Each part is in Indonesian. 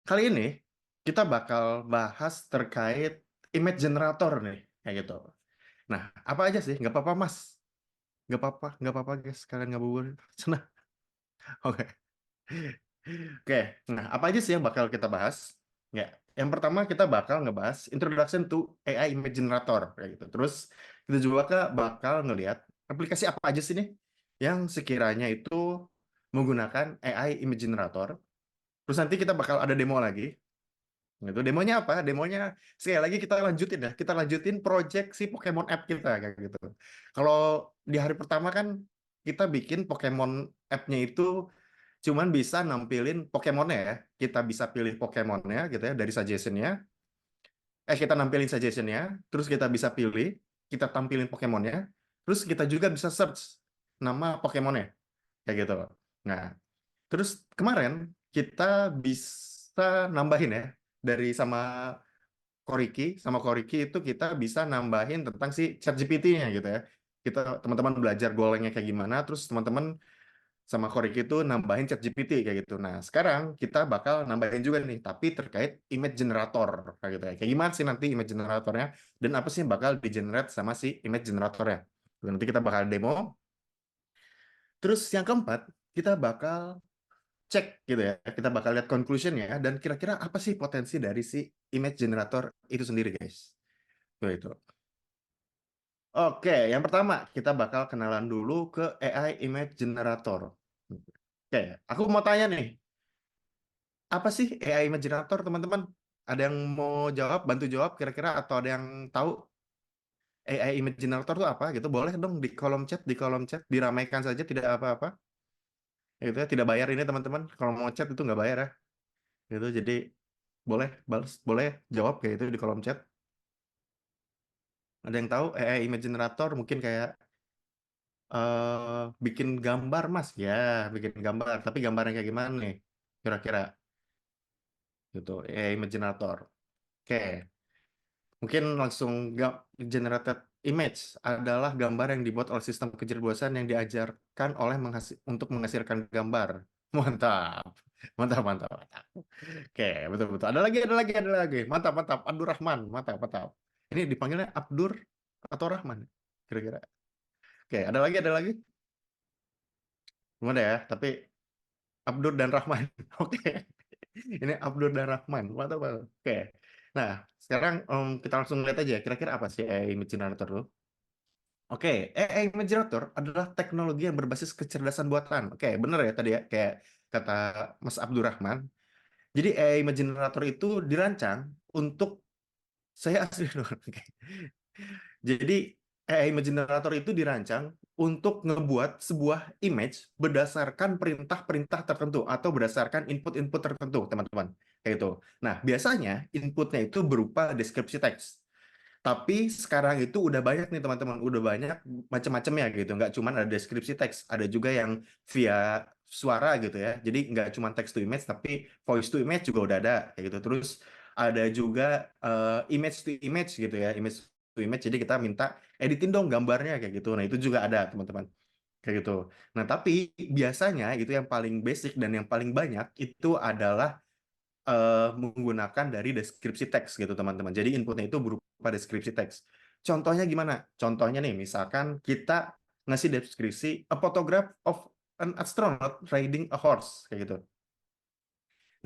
Kali ini kita bakal bahas terkait image generator nih, kayak gitu. Nah, apa aja sih? Nggak apa-apa, Mas. Nggak apa-apa, guys. Kalian ngabuburit. Senang. Oke. Oke. Nah, apa aja sih yang bakal kita bahas? Ya, yang pertama kita bakal ngebahas introduction to AI image generator, kayak gitu. Terus kita juga bakal ngelihat aplikasi apa aja sih nih yang sekiranya itu menggunakan AI image generator. Terus nanti kita bakal ada demo lagi. Itu demonya apa? Demonya sekali lagi kita lanjutin ya. Kita lanjutin project si Pokemon app kita kayak gitu. Kalau di hari pertama kan kita bikin Pokemon app-nya itu cuman bisa nampilin Pokemonnya ya. Kita bisa pilih Pokemonnya gitu ya dari suggestion-nya. Kita nampilin suggestion-nya, terus kita bisa pilih, kita tampilin Pokemonnya, terus kita juga bisa search nama Pokemonnya kayak gitu. Nah, terus kemarin kita bisa nambahin ya dari sama Koriki itu kita bisa nambahin tentang si ChatGPT-nya gitu ya. Kita teman-teman belajar golengnya kayak gimana, terus teman-teman sama Koriki itu nambahin ChatGPT kayak gitu. Nah, sekarang kita bakal nambahin juga nih, tapi terkait image generator kayak gitu ya. Kayak gimana sih nanti image generatornya dan apa sih yang bakal di-generate sama si image generatornya. Nanti kita bakal demo. Terus yang keempat, kita bakal cek gitu ya. Kita bakal lihat conclusion-nya dan kira-kira apa sih potensi dari si image generator itu sendiri, guys. Itu. Oke, yang pertama kita bakal kenalan dulu ke AI Image Generator. Oke, aku mau tanya nih, apa sih AI Image Generator, teman-teman? Ada yang mau jawab, bantu jawab kira-kira, atau ada yang tahu AI Image Generator itu apa gitu? Boleh dong di kolom chat, diramaikan saja, tidak apa-apa. Gitu ya, tidak bayar ini teman-teman. Kalau mau chat itu nggak bayar ya. Gitu, jadi boleh balas, boleh jawab kayak itu di kolom chat. Ada yang tahu AI Image Generator mungkin kayak bikin gambar Mas ya, bikin gambar, tapi gambarnya kayak gimana nih kira-kira gitu, imaginator. Oke, mungkin langsung generated image adalah gambar yang dibuat oleh sistem kecerdasan yang diajarkan oleh untuk menghasilkan gambar. Mantap, mantap, mantap, mantap. Oke, betul, betul. Ada lagi. Mantap, mantap. Abdurrahman, mantap, mantap. Ini dipanggilnya Abdur atau Rahman kira-kira. Oke, ada lagi. Gimana ya? Tapi Abdur dan Rahman. Oke. Ini Abdur dan Rahman. Mantap, mantap. Oke. Nah, sekarang kita langsung lihat aja kira-kira apa sih AI Image Generator itu. Oke, AI Image Generator adalah teknologi yang berbasis kecerdasan buatan. Oke, bener ya tadi ya kayak kata Mas Abdurrahman. Jadi AI Image Generator itu dirancang untuk saya asli dong. Oke. Jadi AI Image Generator itu dirancang untuk ngebuat sebuah image berdasarkan perintah-perintah tertentu atau berdasarkan input-input tertentu, teman-teman. Kayak gitu. Nah, biasanya inputnya itu berupa deskripsi teks. Tapi sekarang itu udah banyak nih teman-teman, udah banyak macam-macamnya gitu. Nggak cuma ada deskripsi teks, ada juga yang via suara gitu ya. Jadi nggak cuma text to image, tapi voice to image juga udah ada kayak gitu. Terus ada juga image to image gitu ya, image to image. Jadi kita minta editin dong gambarnya kayak gitu. Nah itu juga ada teman-teman kayak gitu. Nah tapi biasanya itu yang paling basic dan yang paling banyak itu adalah menggunakan dari deskripsi teks gitu teman-teman. Jadi inputnya itu berupa deskripsi teks. Contohnya gimana? Contohnya nih, misalkan kita ngasih deskripsi a photograph of an astronaut riding a horse kayak gitu.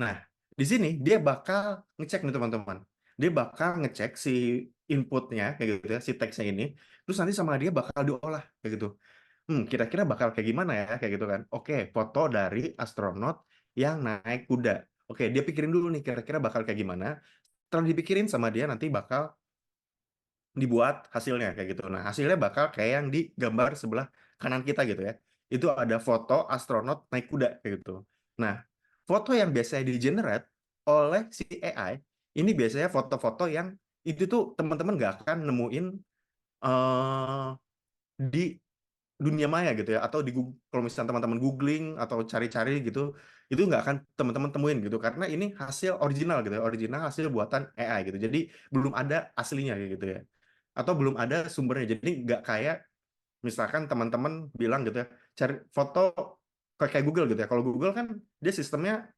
Nah, di sini dia bakal ngecek nih teman-teman. Dia bakal ngecek si inputnya kayak gitu ya, si teksnya ini. Terus nanti sama dia bakal diolah kayak gitu. Kira-kira bakal kayak gimana ya kayak gitu kan. Oke, foto dari astronot yang naik kuda. Oke, dia pikirin dulu nih kira-kira bakal kayak gimana. Setelah dipikirin sama dia nanti bakal dibuat hasilnya kayak gitu. Nah, hasilnya bakal kayak yang di gambar sebelah kanan kita gitu ya. Itu ada foto astronot naik kuda kayak gitu. Nah, foto yang biasanya di-generate oleh si AI ini biasanya foto-foto yang itu tuh teman-teman nggak akan nemuin eh di dunia maya gitu ya atau kalau misalnya teman-teman googling atau cari-cari gitu itu nggak akan teman-teman temuin gitu karena ini hasil original gitu ya original hasil buatan AI gitu jadi belum ada aslinya kayak gitu ya atau belum ada sumbernya jadi nggak kayak misalkan teman-teman bilang gitu ya cari foto kayak Google gitu ya kalau Google kan dia sistemnya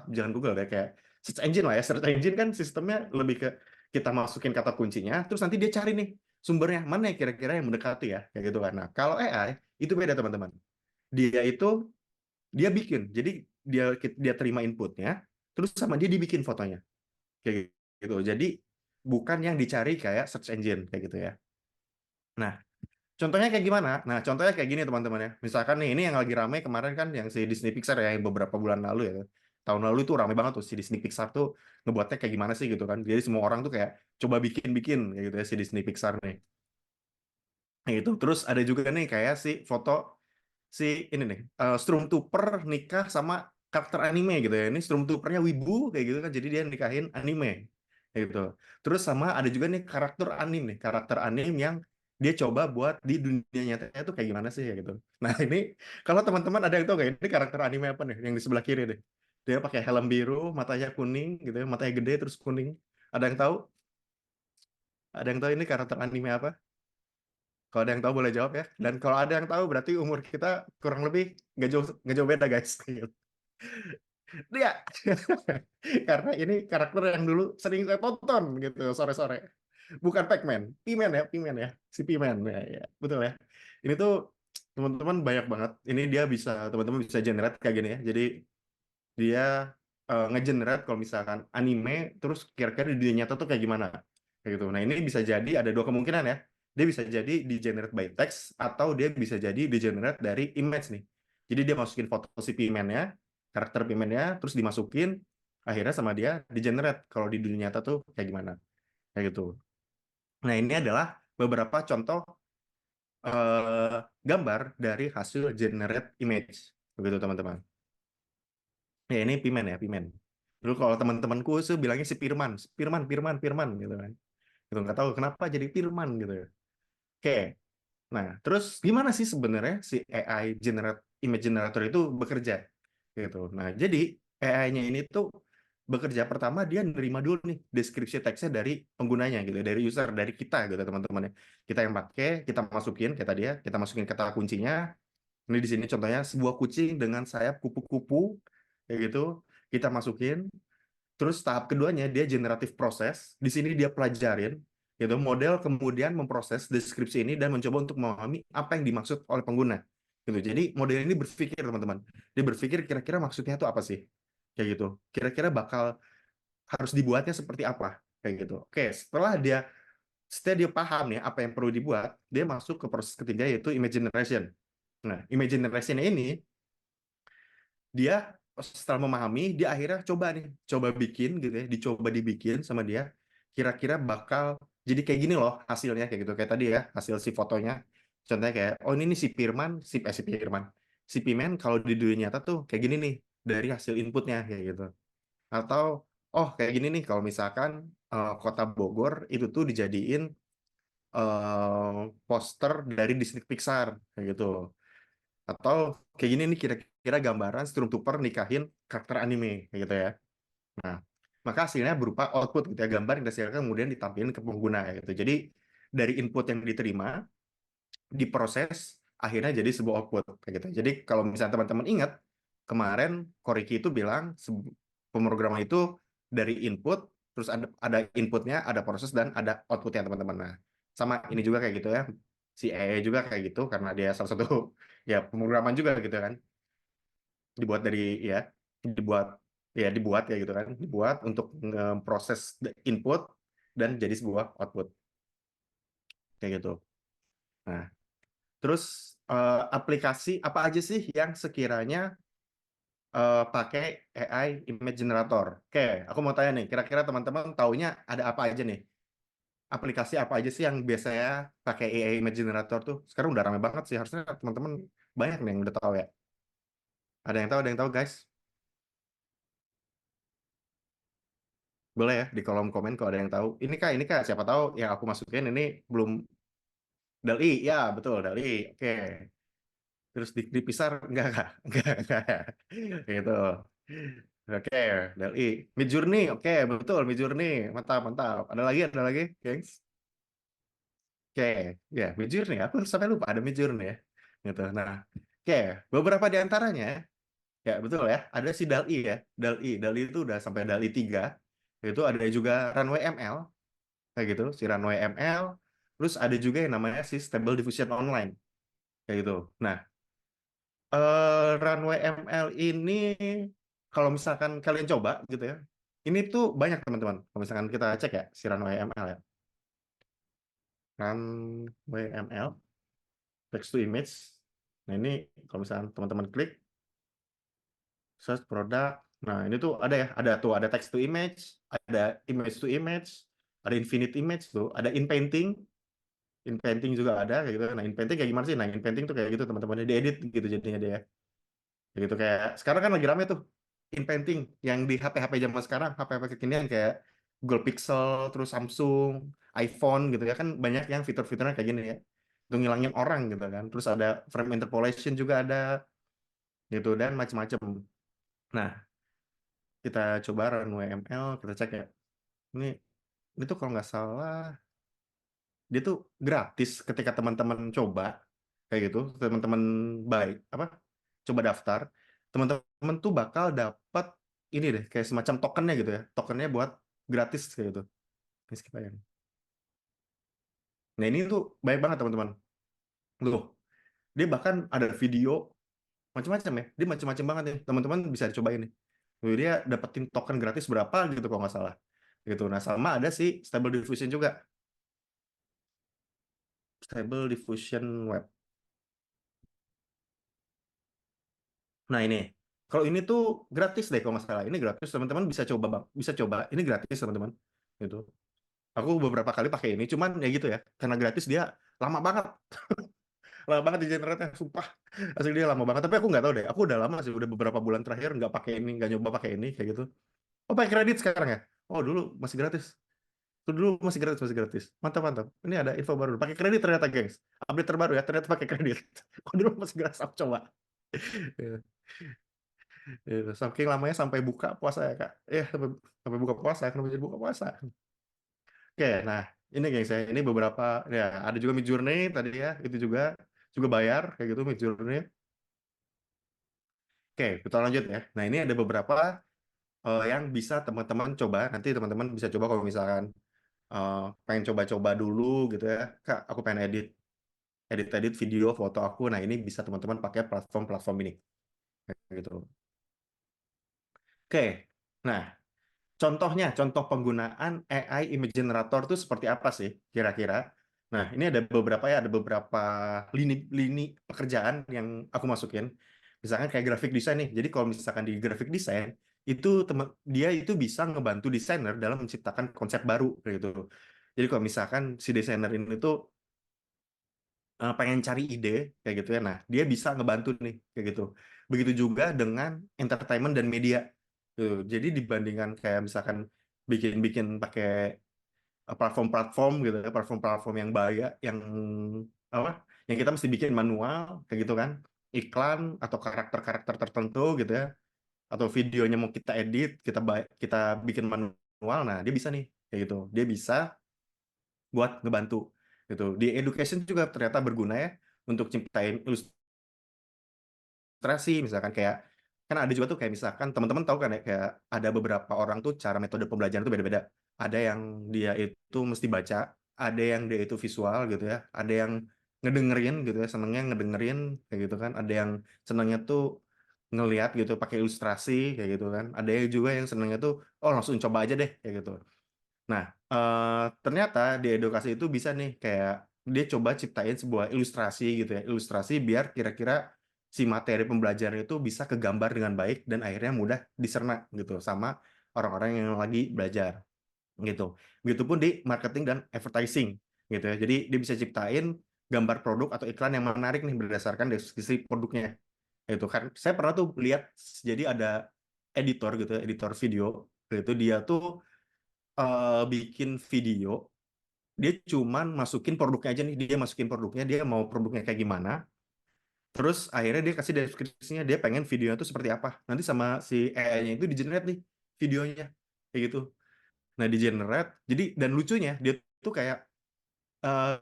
jangan Google ya kayak search engine lah ya. Search engine kan sistemnya lebih ke kita masukin kata kuncinya, terus nanti dia cari nih sumbernya mana ya kira-kira yang mendekati ya, kayak gitu kan. Nah, kalau AI itu beda teman-teman. Dia itu dia bikin, jadi dia terima inputnya, terus sama dia dibikin fotonya, kayak gitu. Jadi bukan yang dicari kayak search engine kayak gitu ya. Nah, contohnya kayak gimana? Nah, contohnya kayak gini teman-teman ya. Misalkan nih, ini yang lagi rame kemarin kan yang si Disney Pixar ya, yang beberapa bulan lalu ya. Tahun lalu itu rame banget tuh si Disney Pixar tuh ngebuatnya kayak gimana sih gitu kan. Jadi semua orang tuh kayak coba bikin-bikin kayak gitu ya si Disney Pixar nih. Nah, gitu. Terus ada juga nih kayak si foto si ini nih, Stormtrooper nikah sama karakter anime gitu ya. Ini Stormtroopernya wibu kayak gitu kan. Jadi dia nikahin anime kayak gitu. Terus sama ada juga nih karakter anime yang dia coba buat di dunia nyatanya tuh kayak gimana sih ya gitu. Nah, ini kalau teman-teman ada yang tahu nggak ini karakter anime apa nih yang di sebelah kiri deh. Dia pakai helm biru, matanya kuning gitu ya, matanya gede terus kuning. Ada yang tahu? Ada yang tahu ini karakter anime apa? Kalau ada yang tahu boleh jawab ya. Dan kalau ada yang tahu berarti umur kita kurang lebih nggak jauh beda guys. Dia karena ini karakter yang dulu sering saya tonton gitu sore-sore. Bukan Pac-Man, P-Man ya, si P-Man ya, ya, betul ya. Ini tuh teman-teman banyak banget. Ini dia bisa teman-teman bisa generate kayak gini ya. Jadi dia ngegenerate kalau misalkan anime terus kira-kira di dunia nyata tuh kayak gimana kayak gitu. Nah, ini bisa jadi ada dua kemungkinan ya. Dia bisa jadi di generate by text atau dia bisa jadi di generate dari image nih. Jadi dia masukin foto si P-Man-nya, karakter P-Man-nya, terus dimasukin, akhirnya sama dia di generate kalau di dunia nyata tuh kayak gimana kayak gitu. Nah, ini adalah beberapa contoh gambar dari hasil generate image begitu teman-teman. Ya, ini Pimen ya, Pimen. Dulu kalau teman-temanku sih bilangnya si Firman, Firman, Firman, Firman gitu kan. Gitu nggak tahu kenapa jadi Firman gitu ya. Oke. Nah, terus gimana sih sebenarnya si AI image generator itu bekerja gitu. Nah, jadi AI-nya ini tuh bekerja pertama dia nerima dulu nih deskripsi teksnya dari penggunanya gitu, dari user, dari kita gitu teman-teman ya. Kita yang pakai, kita masukin kayak tadi ya, kita masukin kata kuncinya. Ini di sini contohnya sebuah kucing dengan sayap kupu-kupu kayak gitu. Kita masukin. Terus tahap keduanya dia generatif proses. Di sini dia pelajarin gitu model kemudian memproses deskripsi ini dan mencoba untuk memahami apa yang dimaksud oleh pengguna. Gitu. Jadi model ini berpikir teman-teman. Dia berpikir kira-kira maksudnya itu apa sih? Kayak gitu. Kira-kira bakal harus dibuatnya seperti apa? Kayak gitu. Oke, setelah dia paham nih apa yang perlu dibuat, dia masuk ke proses ketiga yaitu image generation. Nah, image generation ini dia setelah memahami dia akhirnya coba bikin gitu ya, dibikin sama dia kira-kira bakal jadi kayak gini loh hasilnya kayak gitu kayak tadi ya hasil si fotonya contohnya kayak oh ini nih si Firman si Pimen kalau di dunia nyata tuh kayak gini nih dari hasil inputnya kayak gitu atau oh kayak gini nih kalau misalkan kota Bogor itu tuh dijadiin poster dari Disney Pixar kayak gitu atau kayak gini nih kira-kira gambaran Stormtrooper nikahin karakter anime kayak gitu ya. Nah, maka hasilnya berupa output gitu ya, gambar yang dihasilkan kemudian ditampilkan ke pengguna ya gitu. Jadi dari input yang diterima diproses akhirnya jadi sebuah output kayak gitu. Jadi kalau misalnya teman-teman ingat kemarin Koriki itu bilang pemrograman itu dari input terus ada inputnya, ada proses dan ada outputnya teman-teman. Nah, sama ini juga kayak gitu ya. Si AI juga kayak gitu karena dia salah satu ya pemrograman juga gitu kan. Dibuat dari ya dibuat ya gitu kan. Dibuat untuk proses input dan jadi sebuah output kayak gitu. Nah, terus aplikasi apa aja sih yang sekiranya pakai AI image generator? Oke, aku mau tanya nih, kira-kira teman-teman taunya ada apa aja nih? Aplikasi apa aja sih yang biasanya pakai AI image generator tuh? Sekarang udah ramai banget sih, harusnya teman-teman banyak nih yang udah tahu ya. Ada yang tahu guys? Boleh ya di kolom komen kalau ada yang tahu. Ini kak, siapa tahu yang aku masukin ini belum Dali, ya betul Dali. Oke. Terus di Pixar enggak. Gitu. Oke, Dali. Midjourney, oke betul Midjourney, mantap mantap. Ada lagi, gengs. Oke, ya Midjourney. Aku sampai lupa ada Midjourney ya. Gitu. Nah, oke beberapa di antaranya Ya, betul ya. Ada si DALL-E ya. DALL-E itu udah sampai DALL-E 3. Itu ada juga Runway ML kayak gitu, si Runway ML. Terus ada juga yang namanya si Stable Diffusion Online kayak gitu. Nah, Runway ML ini kalau misalkan kalian coba gitu ya. Ini tuh banyak teman-teman. Kalau misalkan kita cek ya si Runway ML ya. Runway ML text to image. Nah, ini kalau misalkan teman-teman klik search produk. Nah, ini tuh ada ya, ada text to image, ada image to image, ada infinite image tuh, ada in painting juga ada kayak gitu. Nah, in painting kayak gimana sih? Nah, in painting tuh kayak gitu teman-teman, diedit gitu jadinya dia. Kayak gitu kayak sekarang kan lagi rame tuh in painting yang di HP-HP zaman sekarang, HP-HP kekinian kayak Google Pixel, terus Samsung, iPhone gitu ya kan banyak yang fitur-fiturnya kayak gini ya. Itu ngilangin orang gitu kan. Terus ada frame interpolation juga ada gitu dan macam-macam. Nah, kita coba Runway ML, kita cek ya. Ini ini tuh kalau nggak salah dia tuh gratis ketika teman-teman coba kayak gitu, teman-teman baik apa coba daftar, teman-teman tuh bakal dapat ini deh kayak semacam tokennya gitu ya, tokennya buat gratis kayak gitu. Ini skip aja. Nah, ini tuh baik banget teman-teman. Loh, dia bahkan ada video macam-macam ya, dia macam-macam banget nih, teman-teman bisa dicobain nih. Loh, dia dapetin token gratis berapa gitu kalau nggak salah gitu. Nah, sama ada si Stable Diffusion juga, Stable Diffusion Web. Nah, ini kalau ini tuh gratis deh kalau nggak salah, ini gratis teman-teman bisa coba bang, bisa coba ini gratis teman-teman gitu. Aku beberapa kali pakai ini, cuman ya gitu ya, karena gratis dia lama banget, lama banget di generate sumpah, asli dia lama banget. Tapi aku nggak tahu deh, aku udah lama sih, udah beberapa bulan terakhir nggak pakai ini, nggak nyoba pakai ini kayak gitu. Oh, pakai kredit sekarang ya? Oh, dulu masih gratis. Tuh dulu masih gratis. Mantap mantap. Ini ada info baru. Pakai kredit ternyata, gengs. Update terbaru ya, ternyata pakai kredit. Oh, dulu masih gratis, aku coba. Saking lamanya sampai buka puasa ya kak. Sampai, sampai buka puasa. Kenapa jadi buka puasa? Oke, nah ini geng saya. Ini beberapa ya. Ada juga Midjourney tadi ya. Itu juga bayar kayak gitu Midjourney. Oke, kita lanjut ya. Nah ini ada beberapa yang bisa teman-teman coba. Nanti teman-teman bisa coba kalau misalkan pengen coba-coba dulu gitu ya. Kak, aku pengen edit video, foto aku. Nah ini bisa teman-teman pakai platform-platform ini. Kayak gitu. Oke. Nah, contoh penggunaan AI image generator itu seperti apa sih kira-kira? Nah, ini ada beberapa ya, ada beberapa lini pekerjaan yang aku masukin. Misalkan kayak graphic design nih. Jadi kalau misalkan di graphic design itu dia itu bisa ngebantu desainer dalam menciptakan konsep baru kayak gitu. Jadi kalau misalkan si desainer ini tuh pengen cari ide kayak gitu ya. Nah, dia bisa ngebantu nih kayak gitu. Begitu juga dengan entertainment dan media. Tuh. Jadi dibandingkan kayak misalkan bikin-bikin pakai platform-platform gitu ya, platform-platform yang bayar, yang apa? Yang kita mesti bikin manual kayak gitu kan. Iklan atau karakter-karakter tertentu gitu ya. Atau videonya mau kita edit, kita bikin manual. Nah, dia bisa nih kayak gitu. Dia bisa buat ngebantu gitu. Di education juga ternyata berguna ya untuk ciptain ilustrasi misalkan kayak kan ada juga tuh kayak misalkan teman-teman tahu kan ya kayak ada beberapa orang tuh cara metode pembelajaran itu beda-beda. Ada yang dia itu mesti baca, ada yang dia itu visual gitu ya, ada yang ngedengerin gitu ya, senengnya ngedengerin kayak gitu kan, ada yang senengnya tuh ngelihat gitu pakai ilustrasi kayak gitu kan, ada yang juga yang senengnya tuh oh langsung coba aja deh kayak gitu. Nah, ternyata di edukasi itu bisa nih kayak dia coba ciptain sebuah ilustrasi gitu ya, ilustrasi biar kira-kira si materi pembelajaran itu bisa kegambar dengan baik dan akhirnya mudah dicerna gitu sama orang-orang yang lagi belajar gitu. Begitupun di marketing dan advertising gitu ya. Jadi dia bisa ciptain gambar produk atau iklan yang menarik nih berdasarkan deskripsi produknya. Itu kan saya pernah tuh lihat jadi ada editor gitu ya, editor video gitu dia tuh bikin video, dia cuman masukin produknya aja nih, dia masukin produknya, dia mau produknya kayak gimana, terus akhirnya dia kasih deskripsinya, dia pengen videonya tuh seperti apa. Nanti sama si AI-nya itu di-generate nih videonya, kayak gitu. Nah, di-generate, jadi dan lucunya dia tuh kayak eh,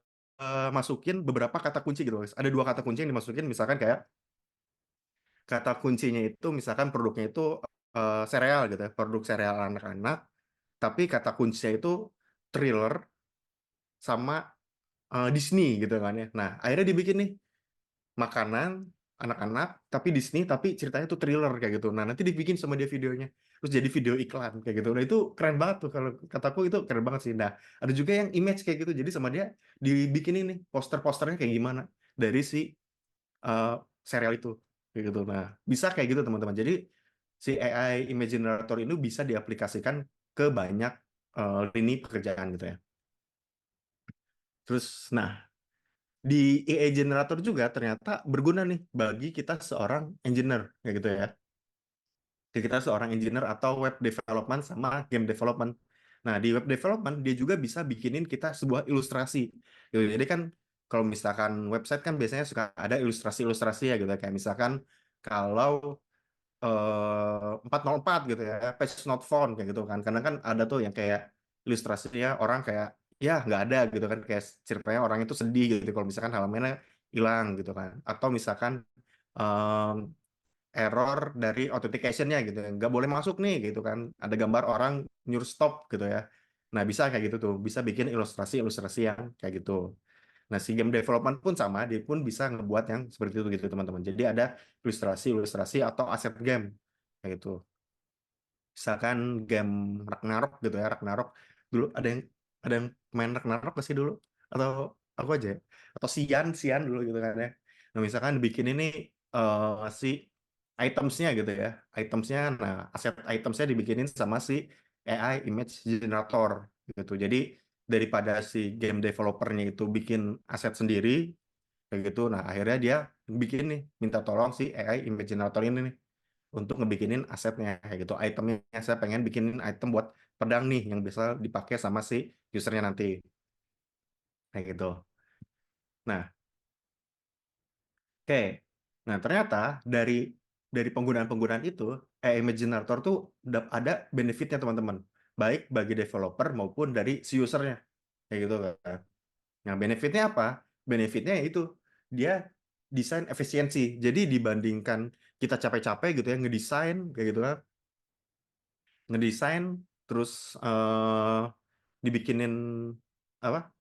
masukin beberapa kata kunci gitu, guys. Ada 2 kata kunci yang dimasukin, misalkan kayak kata kuncinya itu misalkan produknya itu sereal gitu ya, produk sereal anak-anak, tapi kata kuncinya itu thriller sama Disney gitu kan ya. Nah, akhirnya dibikin nih makanan anak-anak tapi Disney tapi ceritanya tuh thriller kayak gitu. Nah, nanti dibikin sama dia videonya. Terus jadi video iklan kayak gitu. Nah, itu keren banget tuh kalau kataku itu keren banget sih. Nah, ada juga yang image kayak gitu. Jadi sama dia dibikin ini poster-posternya kayak gimana dari si eh, serial itu kayak gitu. Nah, bisa kayak gitu teman-teman. Jadi si AI image generator ini bisa diaplikasikan ke banyak lini pekerjaan gitu ya. Terus, nah, di AI generator juga ternyata berguna nih bagi kita seorang engineer kayak gitu ya. Jadi kita seorang engineer atau web development sama game development. Nah, di web development dia juga bisa bikinin kita sebuah ilustrasi. Gitu. Jadi kan kalau misalkan website kan biasanya suka ada ilustrasi-ilustrasi ya gitu. Kayak misalkan kalau 404 gitu ya, page not found kayak gitu kan. Karena kan ada tuh yang kayak ilustrasinya orang kayak ya nggak ada gitu kan, kayak ceritanya orang itu sedih gitu kalau misalkan halamannya hilang gitu kan. Atau misalkan em, error dari authentication-nya gitu, nggak boleh masuk nih gitu kan. Ada gambar orang nyuruh stop gitu ya. Nah bisa kayak gitu tuh, bisa bikin ilustrasi-ilustrasi yang kayak gitu. Nah, si game development pun sama, dia pun bisa ngebuat yang seperti itu gitu, teman-teman. Jadi ada ilustrasi-ilustrasi atau aset game kayak gitu. Misalkan game Ragnarok gitu ya, Ragnarok. Dulu ada yang main Ragnarok pasti dulu atau aku aja ya? Atau Sian, Sian dulu gitu kan ya. Nah, misalkan bikin ini si itemsnya gitu ya. Itemsnya, nah aset itemsnya dibikinin sama si AI image generator gitu. Jadi daripada si game developernya itu bikin aset sendiri kayak gitu, nah akhirnya dia bikin nih, minta tolong si AI image generator ini nih untuk ngebikinin asetnya kayak gitu. Itemnya saya pengen bikinin item buat pedang nih yang bisa dipakai sama si usernya nanti kayak gitu. Nah, oke. Nah, ternyata dari penggunaan-penggunaan itu image generator tuh ada benefitnya teman-teman, baik bagi developer maupun dari si usernya kayak gitu kan. Nah, benefitnya apa? Benefitnya yaitu dia desain efisiensi. Jadi dibandingkan kita capek-capek gitu ya ngedesain kayak gitu kan, ngedesain terus dibikinin apa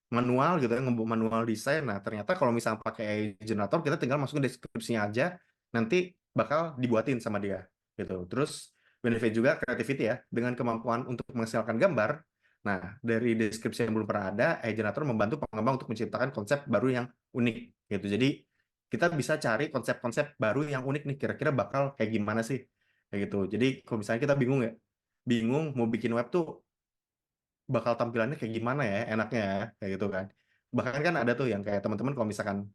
manual gitu ya, manual desain. Nah, ternyata kalau misalnya pakai AI generator kita tinggal masukin deskripsinya aja, nanti bakal dibuatin sama dia gitu. Terus benefit juga creativity ya, dengan kemampuan untuk menghasilkan gambar. Nah, dari deskripsi yang belum pernah ada, AI generator membantu pengembang untuk menciptakan konsep baru yang unik gitu. Jadi kita bisa cari konsep-konsep baru yang unik nih, kira-kira bakal kayak gimana sih kayak gitu. Jadi kalau misalnya kita bingung ya, bingung mau bikin web tuh bakal tampilannya kayak gimana ya enaknya ya kayak gitu kan. Bahkan kan ada tuh yang kayak teman-teman kalau misalkan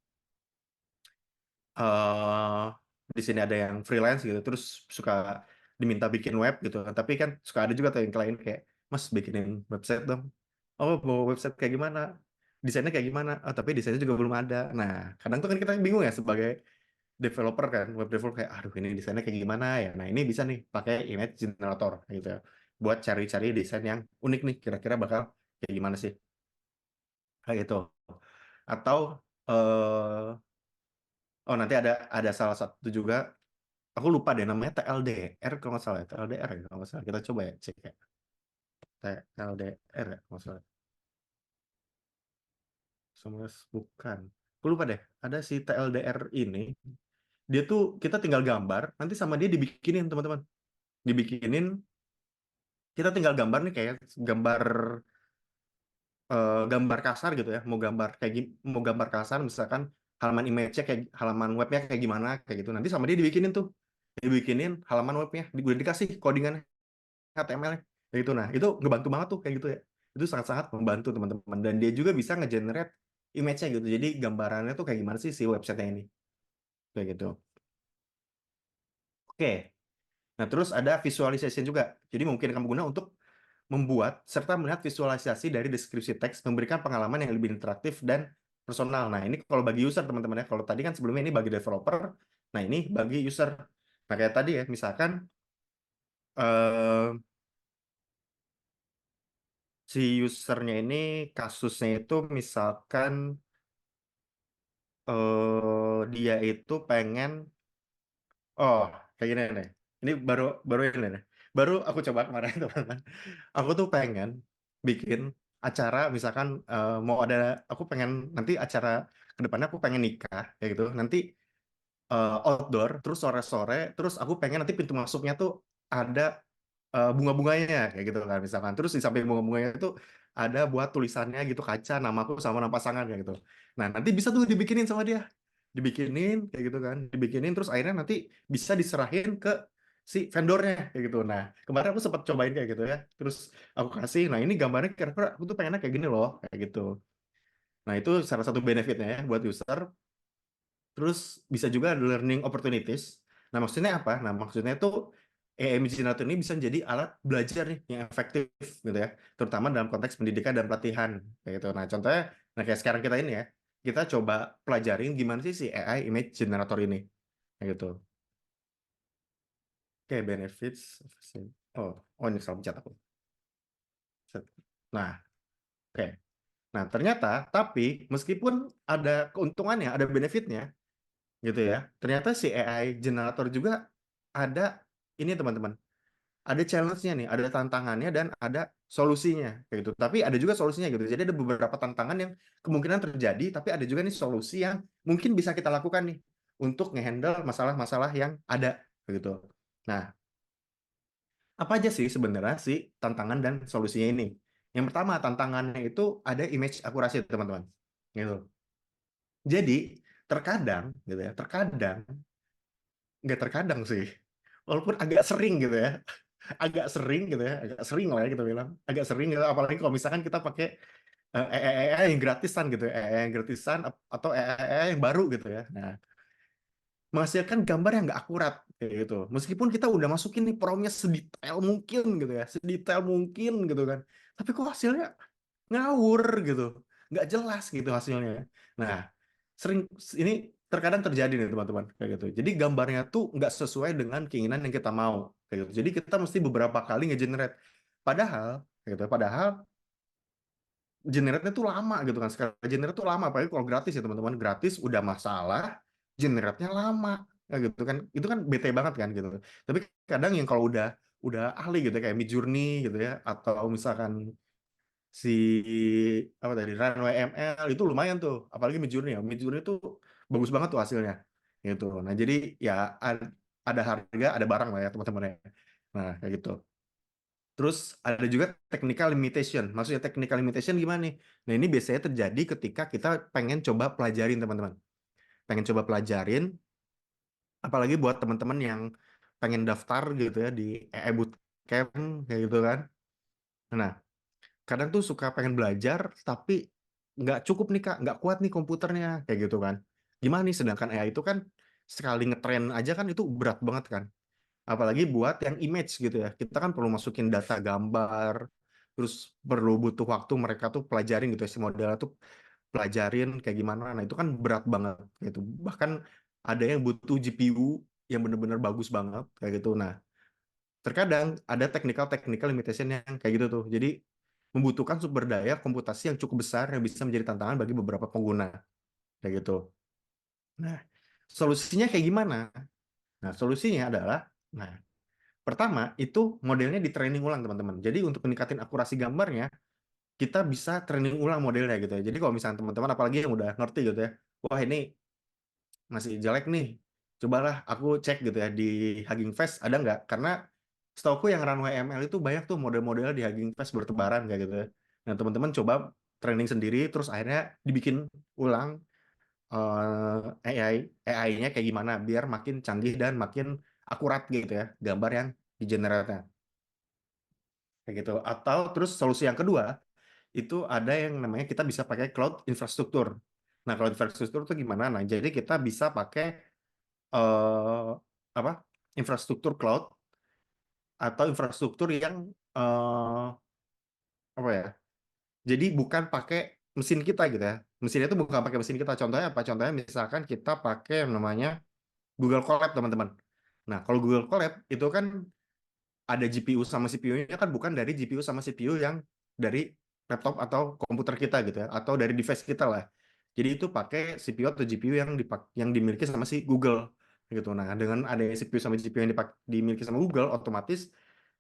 eh di sini ada yang freelance gitu terus suka diminta bikin web gitu kan, tapi kan suka ada juga tuh yang klien kayak mas bikinin website dong. Oh mau website kayak gimana, desainnya kayak gimana, oh tapi desainnya juga belum ada. Nah kadang tuh kan kita bingung ya sebagai developer kan, web developer kayak aduh ini desainnya kayak gimana ya. Nah ini bisa nih pakai image generator gitu ya, buat cari-cari desain yang unik nih, kira-kira bakal kayak gimana sih kayak gitu. Atau oh nanti ada salah satu juga, aku lupa deh namanya TLDR kalau nggak salah ya. TLDR ya kalau nggak salah, kita coba ya cek ya. TLDR ya kalau nggak salah. Semua bukan, aku lupa deh. Ada si TLDR ini, dia tuh kita tinggal gambar nanti sama dia dibikinin teman-teman, dibikinin, kita tinggal gambar nih kayak gambar gambar kasar gitu ya, mau gambar kasar misalkan halaman image-nya kayak halaman webnya kayak gimana kayak gitu, nanti sama dia dibikinin tuh, dibikinin halaman webnya, udah dikasih codingan HTML-nya kayak gitu. Nah itu ngebantu banget tuh kayak gitu ya, itu sangat-sangat membantu teman-teman, dan dia juga bisa nge-generate image-nya gitu, jadi gambarannya tuh kayak gimana sih si website-nya ini kayak gitu. Oke, nah terus ada visualization juga, jadi mungkin kamu guna untuk membuat serta melihat visualisasi dari deskripsi teks, memberikan pengalaman yang lebih interaktif dan personal. Nah, ini kalau bagi user teman-teman ya. Kalau tadi kan sebelumnya ini bagi developer, nah ini bagi user. Nah, kayak tadi ya, misalkan eh, si usernya ini kasusnya itu misalkan dia itu pengen Oh, kayak gini nih. Ini baru baru ini nih. Baru aku coba kemarin teman-teman. Aku tuh pengen bikin acara, misalkan mau ada, aku pengen nanti acara ke depannya aku pengen nikah kayak gitu. Nanti outdoor, terus sore-sore, terus aku pengen nanti pintu masuknya tuh ada bunga-bunganya kayak gitu kan misalkan. Terus di samping bunga-bunganya itu ada buat tulisannya gitu kaca namaku sama nama pasangan kayak gitu. Nah, nanti bisa tuh dibikinin sama dia. Dibikinin kayak gitu kan. Dibikinin terus akhirnya nanti bisa diserahin ke si vendornya kayak gitu. Nah, kemarin aku sempat cobain kayak gitu ya. Terus aku kasih, nah ini gambarnya kira-kira aku tuh pengennya kayak gini loh, kayak gitu. Nah, itu salah satu benefitnya ya buat user. Terus bisa juga ada learning opportunities. Nah, maksudnya apa? Nah, maksudnya itu AI Machine Generator ini bisa jadi alat belajar nih yang efektif gitu ya, terutama dalam konteks pendidikan dan pelatihan kayak gitu. Nah, contohnya, nah kayak sekarang kita ini ya, kita coba pelajarin gimana sih si AI Image Generator ini, kayak gitu. Oke, benefits. Oh, oh ini salah pencet aku. Set. Nah, oke. Nah, ternyata, tapi meskipun ada keuntungannya, ada benefitnya, gitu ya. Ternyata si AI generator juga ada ini teman-teman, ada challenge-nya nih, ada tantangannya dan ada solusinya kayak gitu. Tapi ada juga solusinya gitu. Jadi ada beberapa tantangan yang kemungkinan terjadi, tapi ada juga nih solusi yang mungkin bisa kita lakukan nih untuk ngehandle masalah-masalah yang ada kayak gitu. Nah, apa aja sih sebenarnya sih tantangan dan solusinya ini? Yang pertama, tantangannya itu ada image akurasi teman-teman. Gitu. Jadi terkadang gitu ya, terkadang nggak terkadang sih, walaupun agak sering gitu ya, agak sering gitu ya, agak sering lah ya kita bilang, agak sering gitu, apalagi kalau misalkan kita pakai AI yang gratisan gitu ya, AI yang gratisan atau AI yang baru gitu ya. Nah, menghasilkan gambar yang nggak akurat kayak gitu. Meskipun kita udah masukin nih promnya sedetail mungkin gitu ya, sedetail mungkin gitu kan, tapi kok hasilnya ngawur gitu, nggak jelas gitu hasilnya. Nah, sering ini terkadang terjadi nih teman-teman kayak gitu. Jadi gambarnya tuh nggak sesuai dengan keinginan yang kita mau kayak gitu. Jadi kita mesti beberapa kali nge-generate. Padahal kayak gitu. Padahal generate-nya tuh lama gitu kan. Sekali generate tuh lama, apalagi kalau gratis ya teman-teman. Gratis udah masalah, generate-nya lama kayak gitu kan. Itu kan bete banget kan gitu. Tapi kadang yang kalau udah ahli gitu kayak Midjourney gitu ya, atau misalkan si apa tadi Runway ML itu lumayan tuh, apalagi Midjourney ya, Midjourney itu bagus banget tuh hasilnya gitu. Nah jadi ya ada harga ada barang lah ya teman-teman ya. Nah kayak gitu. Terus ada juga technical limitation. Maksudnya technical limitation gimana nih? Nah ini biasanya terjadi ketika kita pengen coba pelajarin teman-teman, pengen coba pelajarin, apalagi buat teman-teman yang pengen daftar gitu ya di AI Bootcamp kayak gitu kan. Nah, kadang tuh suka pengen belajar tapi nggak cukup nih Kak, nggak kuat nih komputernya kayak gitu kan. Gimana nih, sedangkan AI itu kan sekali ngetren aja kan itu berat banget kan, apalagi buat yang image gitu ya, kita kan perlu masukin data gambar, terus perlu butuh waktu mereka tuh pelajarin gitu ya, si model tuh pelajarin kayak gimana. Nah itu kan berat banget gitu, bahkan ada yang butuh GPU yang bener-bener bagus banget kayak gitu. Nah, terkadang ada technical limitation yang kayak gitu tuh. Jadi membutuhkan sumber daya komputasi yang cukup besar yang bisa menjadi tantangan bagi beberapa pengguna kayak gitu. Nah, solusinya kayak gimana? Nah, solusinya adalah, nah, pertama itu modelnya di training ulang teman-teman. Jadi untuk meningkatin akurasi gambarnya, kita bisa training ulang modelnya gitu ya. Jadi kalau misalnya teman-teman apalagi yang udah ngerti gitu ya, wah ini masih jelek nih, cobalah aku cek gitu ya di Hugging Face ada nggak? Karena setauku yang Runway ML itu banyak tuh model-model di Hugging Face bertebaran kayak gitu ya. Nah teman-teman coba training sendiri, terus akhirnya dibikin ulang AI AI-nya kayak gimana biar makin canggih dan makin akurat gitu ya gambar yang di generate kayak gitu. Atau terus solusi yang kedua itu ada yang namanya kita bisa pakai cloud infrastruktur. Nah, cloud infrastruktur itu gimana? Nah, jadi kita bisa pakai eh, apa infrastruktur cloud atau infrastruktur yang apa ya? Jadi bukan pakai mesin kita gitu ya. Mesin itu bukan pakai mesin kita. Contohnya apa? Contohnya misalkan kita pakai yang namanya Google Colab teman-teman. Nah, kalau Google Colab itu kan ada GPU sama CPU-nya kan bukan dari GPU sama CPU yang dari laptop atau komputer kita gitu ya, atau dari device kita lah. Jadi itu pakai CPU atau GPU yang dimiliki sama si Google. gitu. Nah, dengan adanya CPU sama GPU yang dimiliki sama Google, otomatis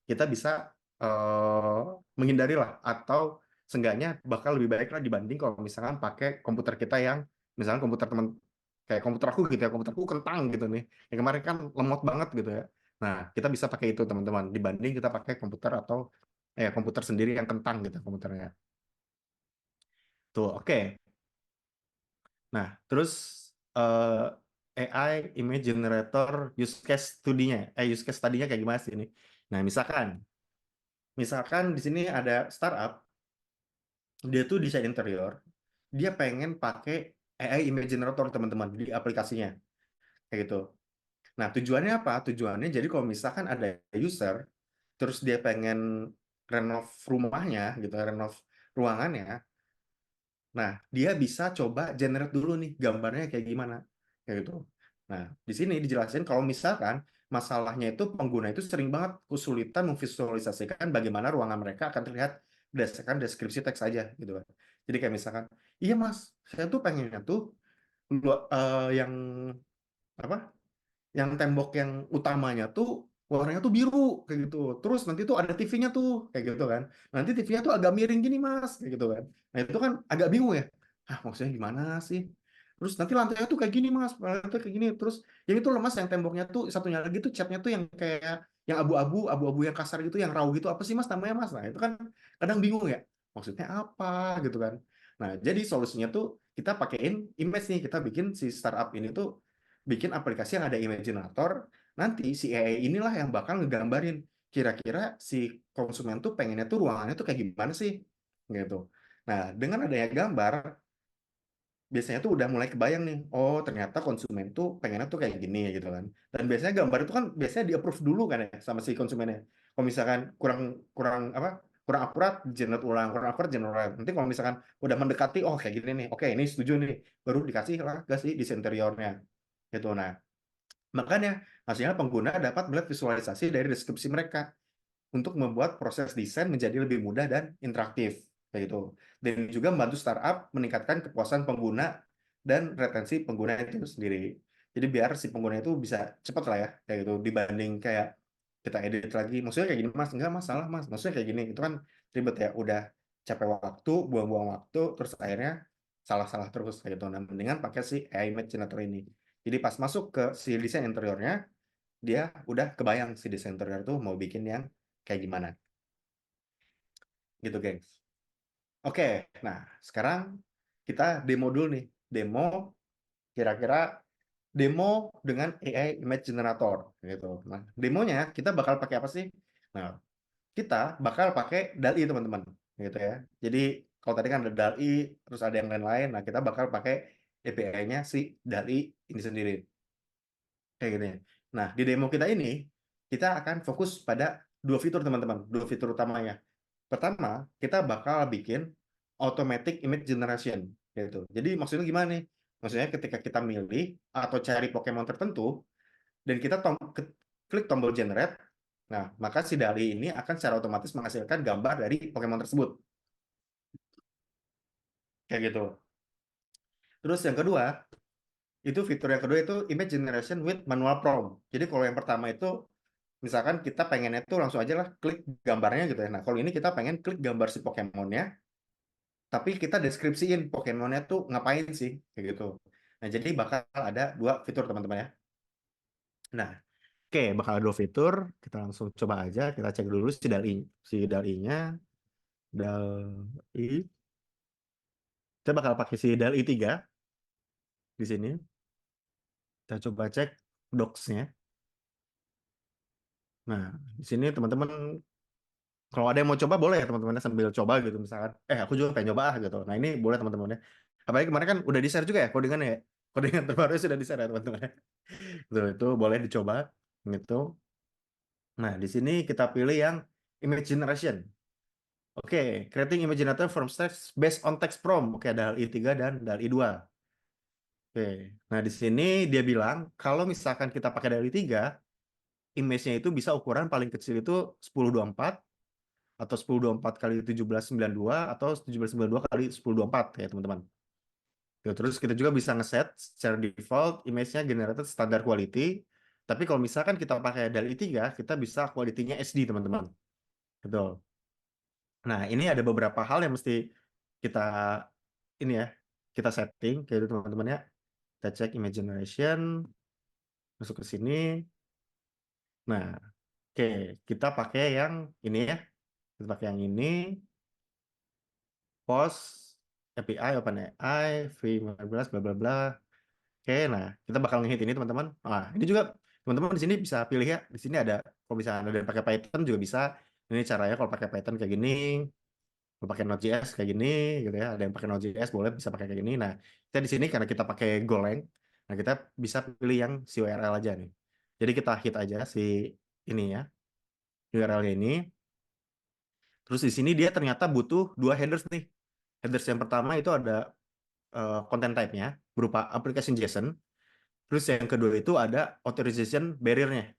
kita bisa menghindari lah, atau seenggaknya bakal lebih baik lah dibanding kalau misalkan pakai komputer kita yang misalkan komputer teman kayak komputer aku gitu ya, komputerku kentang gitu nih. Yang kemarin kan lemot banget gitu ya. Nah, kita bisa pakai itu teman-teman dibanding kita pakai komputer atau komputer sendiri yang kentang gitu komputernya. Tuh, oke. Nah, terus AI image generator use case studinya, use case tadinya kayak gimana sih ini? Nah, misalkan di sini ada startup, dia tuh desain interior, dia pengen pakai AI image generator teman-teman di aplikasinya, kayak gitu. Nah, tujuannya apa? Tujuannya jadi kalau misalkan ada user, terus dia pengen renov rumahnya gitu, renov ruangannya, nah, dia bisa coba generate dulu nih gambarnya kayak gimana, kayak gitu. Nah, di sini dijelasin kalau misalkan masalahnya itu pengguna itu sering banget kesulitan memvisualisasikan bagaimana ruangan mereka akan terlihat berdasarkan deskripsi teks aja gitu kan. Jadi kayak misalkan, iya mas, saya tuh pengennya tuh yang apa? Yang tembok yang utamanya tuh warnanya tuh biru kayak gitu. Terus nanti tuh ada TV-nya tuh kayak gitu kan. Nanti TV-nya tuh agak miring gini Mas kayak gitu kan. Nah, itu kan agak bingung ya. Ah, maksudnya gimana sih? Terus nanti lantainya tuh kayak gini Mas, lantai kayak gini. Terus yang itu loh Mas, yang temboknya tuh satunya lagi tuh catnya tuh yang kayak yang abu-abu yang kasar gitu, yang raw gitu. Apa sih Mas namanya Mas? Nah, itu kan kadang bingung ya. Maksudnya apa gitu kan. Nah, jadi solusinya tuh kita pakein image nih, kita bikin si startup ini tuh bikin aplikasi yang ada imaginator, nanti si AI inilah yang bakal ngegambarin kira-kira si konsumen tuh pengennya tuh ruangannya tuh kayak gimana sih gitu. Nah, dengan adanya gambar, biasanya tuh udah mulai kebayang nih, oh ternyata konsumen tuh pengennya tuh kayak gini gitu kan. Dan biasanya gambar itu kan biasanya di-approve dulu kan ya sama si konsumennya. Kalau misalkan kurang kurang apa kurang akurat, generate ulang, kurang akurat, generate ulang. Nanti kalau misalkan udah mendekati, oh kayak gini nih, oke ini setuju nih, baru dikasih lah ke si desain interiornya gitu. Nah, makanya hasilnya pengguna dapat melihat visualisasi dari deskripsi mereka untuk membuat proses desain menjadi lebih mudah dan interaktif kayak gitu. Dan juga membantu startup meningkatkan kepuasan pengguna dan retensi pengguna itu sendiri. Jadi biar si pengguna itu bisa cepat lah ya kayak gitu dibanding kayak kita edit lagi. Maksudnya kayak gini Mas, enggak masalah Mas. Maksudnya kayak gini. Itu kan ribet ya, udah capek waktu, buang-buang waktu, terus akhirnya salah-salah terus kayak gitu. Nah, mendingan pakai si AI Image Generator ini. Jadi pas masuk ke si desain interiornya, dia udah kebayang si desain interior tuh mau bikin yang kayak gimana. Gitu, gengs. Oke, nah sekarang kita demo dulu nih. Demo, kira-kira demo dengan AI Image Generator. Gitu. Nah, demonya kita bakal pakai apa sih? Nah, kita bakal pakai DALL-E, teman-teman. Gitu ya. Jadi, kalau tadi kan ada DALL-E, terus ada yang lain-lain. Nah, kita bakal pakai API-nya si DALL-E ini sendiri. Kayak gini. Nah, di demo kita ini, kita akan fokus pada dua fitur, teman-teman. Dua fitur utamanya. Pertama, kita bakal bikin automatic image generation. Gitu. Jadi, maksudnya gimana nih? Maksudnya ketika kita milih atau cari Pokemon tertentu, dan kita klik tombol generate, nah, maka si DALL-E ini akan secara otomatis menghasilkan gambar dari Pokemon tersebut. Kayak gitu. Terus yang kedua, itu fitur yang kedua itu image generation with manual prompt. Jadi kalau yang pertama itu misalkan kita pengennya tuh langsung aja lah klik gambarnya gitu ya. Nah, kalau ini kita pengen klik gambar si Pokemonnya, tapi kita deskripsiin Pokemonnya tuh ngapain sih, kayak gitu. Nah, jadi bakal ada dua fitur teman-teman ya. Nah, oke, bakal ada dua fitur. Kita langsung coba aja, kita cek dulu si DALL-E-nya. DALL-E. Kita bakal pakai si DALL-E 3 di sini. Kita coba cek docs-nya. Nah, di sini teman-teman kalau ada yang mau coba boleh ya teman-temannya sambil coba gitu misalkan. Aku juga pengen coba gitu. Nah, ini boleh teman-temannya. Apalagi kemarin kan udah di-share juga ya codingannya ya. Codingan terbaru sudah di-share ya teman-teman. Itu boleh dicoba gitu. Nah, di sini kita pilih yang image generation. Oke, creating image generator from text based on text prompt. Oke, ada DALL-E 3 dan DALL-E 2. Oke. Nah, di sini dia bilang kalau misalkan kita pakai DALL-E 3, image-nya itu bisa ukuran paling kecil itu 1024 atau 1024 kali 1792 atau 1792 kali 1024 ya teman-teman. Gitu. Terus kita juga bisa ngeset secara default image-nya generated standard quality. Tapi kalau misalkan kita pakai DALL-E 3, kita bisa quality-nya HD, teman-teman. Gitu. Nah, ini ada beberapa hal yang mesti kita ini ya, kita setting kayak gitu, teman-teman ya. Kita cek image generation, masuk ke sini. Nah, oke, kita pakai yang ini ya. Kita pakai yang ini, post API, OpenAI, V15, bla bla bla. Oke, nah kita bakal ngehit ini teman-teman. Nah, ini juga teman-teman di sini bisa pilih ya. Di sini ada, kalau bisa ada yang pakai Python juga bisa. Ini caranya kalau pakai Python kayak gini, kalau pakai Node.js kayak gini, gitu ya. Ada yang pakai Node.js boleh bisa pakai kayak gini. Nah, kita di sini karena kita pakai Golang, nah kita bisa pilih yang si URL aja nih. Jadi kita hit aja si ini ya, URL-nya ini. Terus di sini dia ternyata butuh dua headers nih. Headers yang pertama itu ada content type-nya berupa application JSON. Terus yang kedua itu ada authorization barrier-nya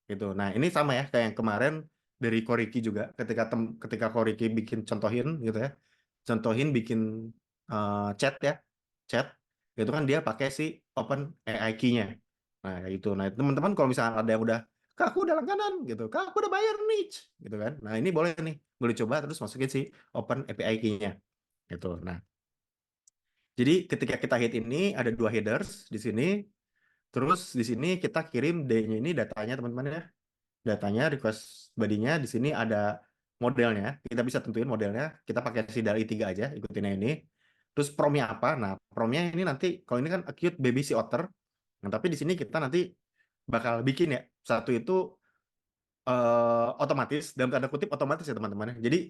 gitu. Nah, ini sama ya kayak yang kemarin dari Koriki juga ketika Koriki bikin contohin gitu ya. Contohin bikin chat ya. Chat itu kan dia pakai si Open AI key-nya. Nah, itu. Nah, teman-teman kalau misalnya ada yang udah Kak, aku udah langganan gitu. Kak, aku udah bayar nih gitu kan. Nah, ini boleh nih. Boleh coba terus masukin si Open API key-nya gitu. Nah, jadi ketika kita hit ini ada dua headers di sini. Terus di sini kita kirim D-nya ini datanya teman-teman ya. Datanya request body-nya di sini ada modelnya. Kita bisa tentuin modelnya. Kita pakai si DALL-E 3 aja, ikutin yang ini. Terus promnya apa? Nah, promnya ini nanti kalau ini kan acute baby sea otter. Nah, tapi di sini kita nanti bakal bikin ya. Satu itu otomatis dalam tanda kutip otomatis ya teman-teman. Jadi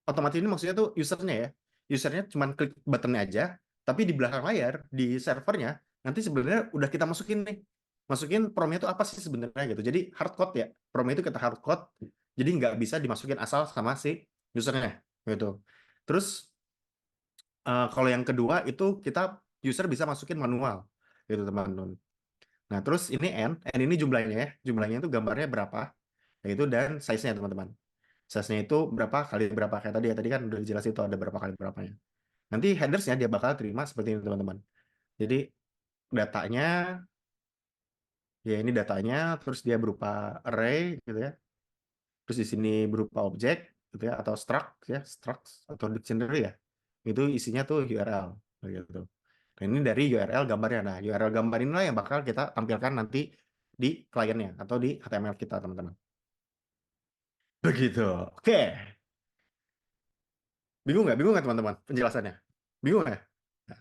otomatis ini maksudnya tuh usernya ya. Usernya cuma klik buttonnya aja, tapi di belakang layar di servernya nanti sebenarnya udah kita masukin nih. Masukin promnya itu apa sih sebenarnya gitu. Jadi hard code ya. Promnya itu kita hard code. Jadi nggak bisa dimasukin asal sama si usernya gitu. Terus kalau yang kedua itu kita user bisa masukin manual gitu teman-teman. Nah, terus ini n ini jumlahnya ya. Jumlahnya itu gambarnya berapa? Yaitu dan size-nya teman-teman. Size-nya itu berapa kali berapa kayak tadi ya. Tadi kan udah dijelasin itu ada berapa kali berapanya. Nanti headers-nya dia bakal terima seperti ini teman-teman. Jadi datanya ya ini datanya terus dia berupa array gitu ya. Terus di sini berupa objek gitu ya atau struct ya, struct atau dictionary ya. Itu isinya tuh URL gitu. Nah, ini dari URL gambarnya. Nah, URL gambar inilah yang bakal kita tampilkan nanti di kliennya atau di HTML kita, teman-teman. Begitu. Oke. Bingung nggak teman-teman penjelasannya? Bingung nggak? Nah,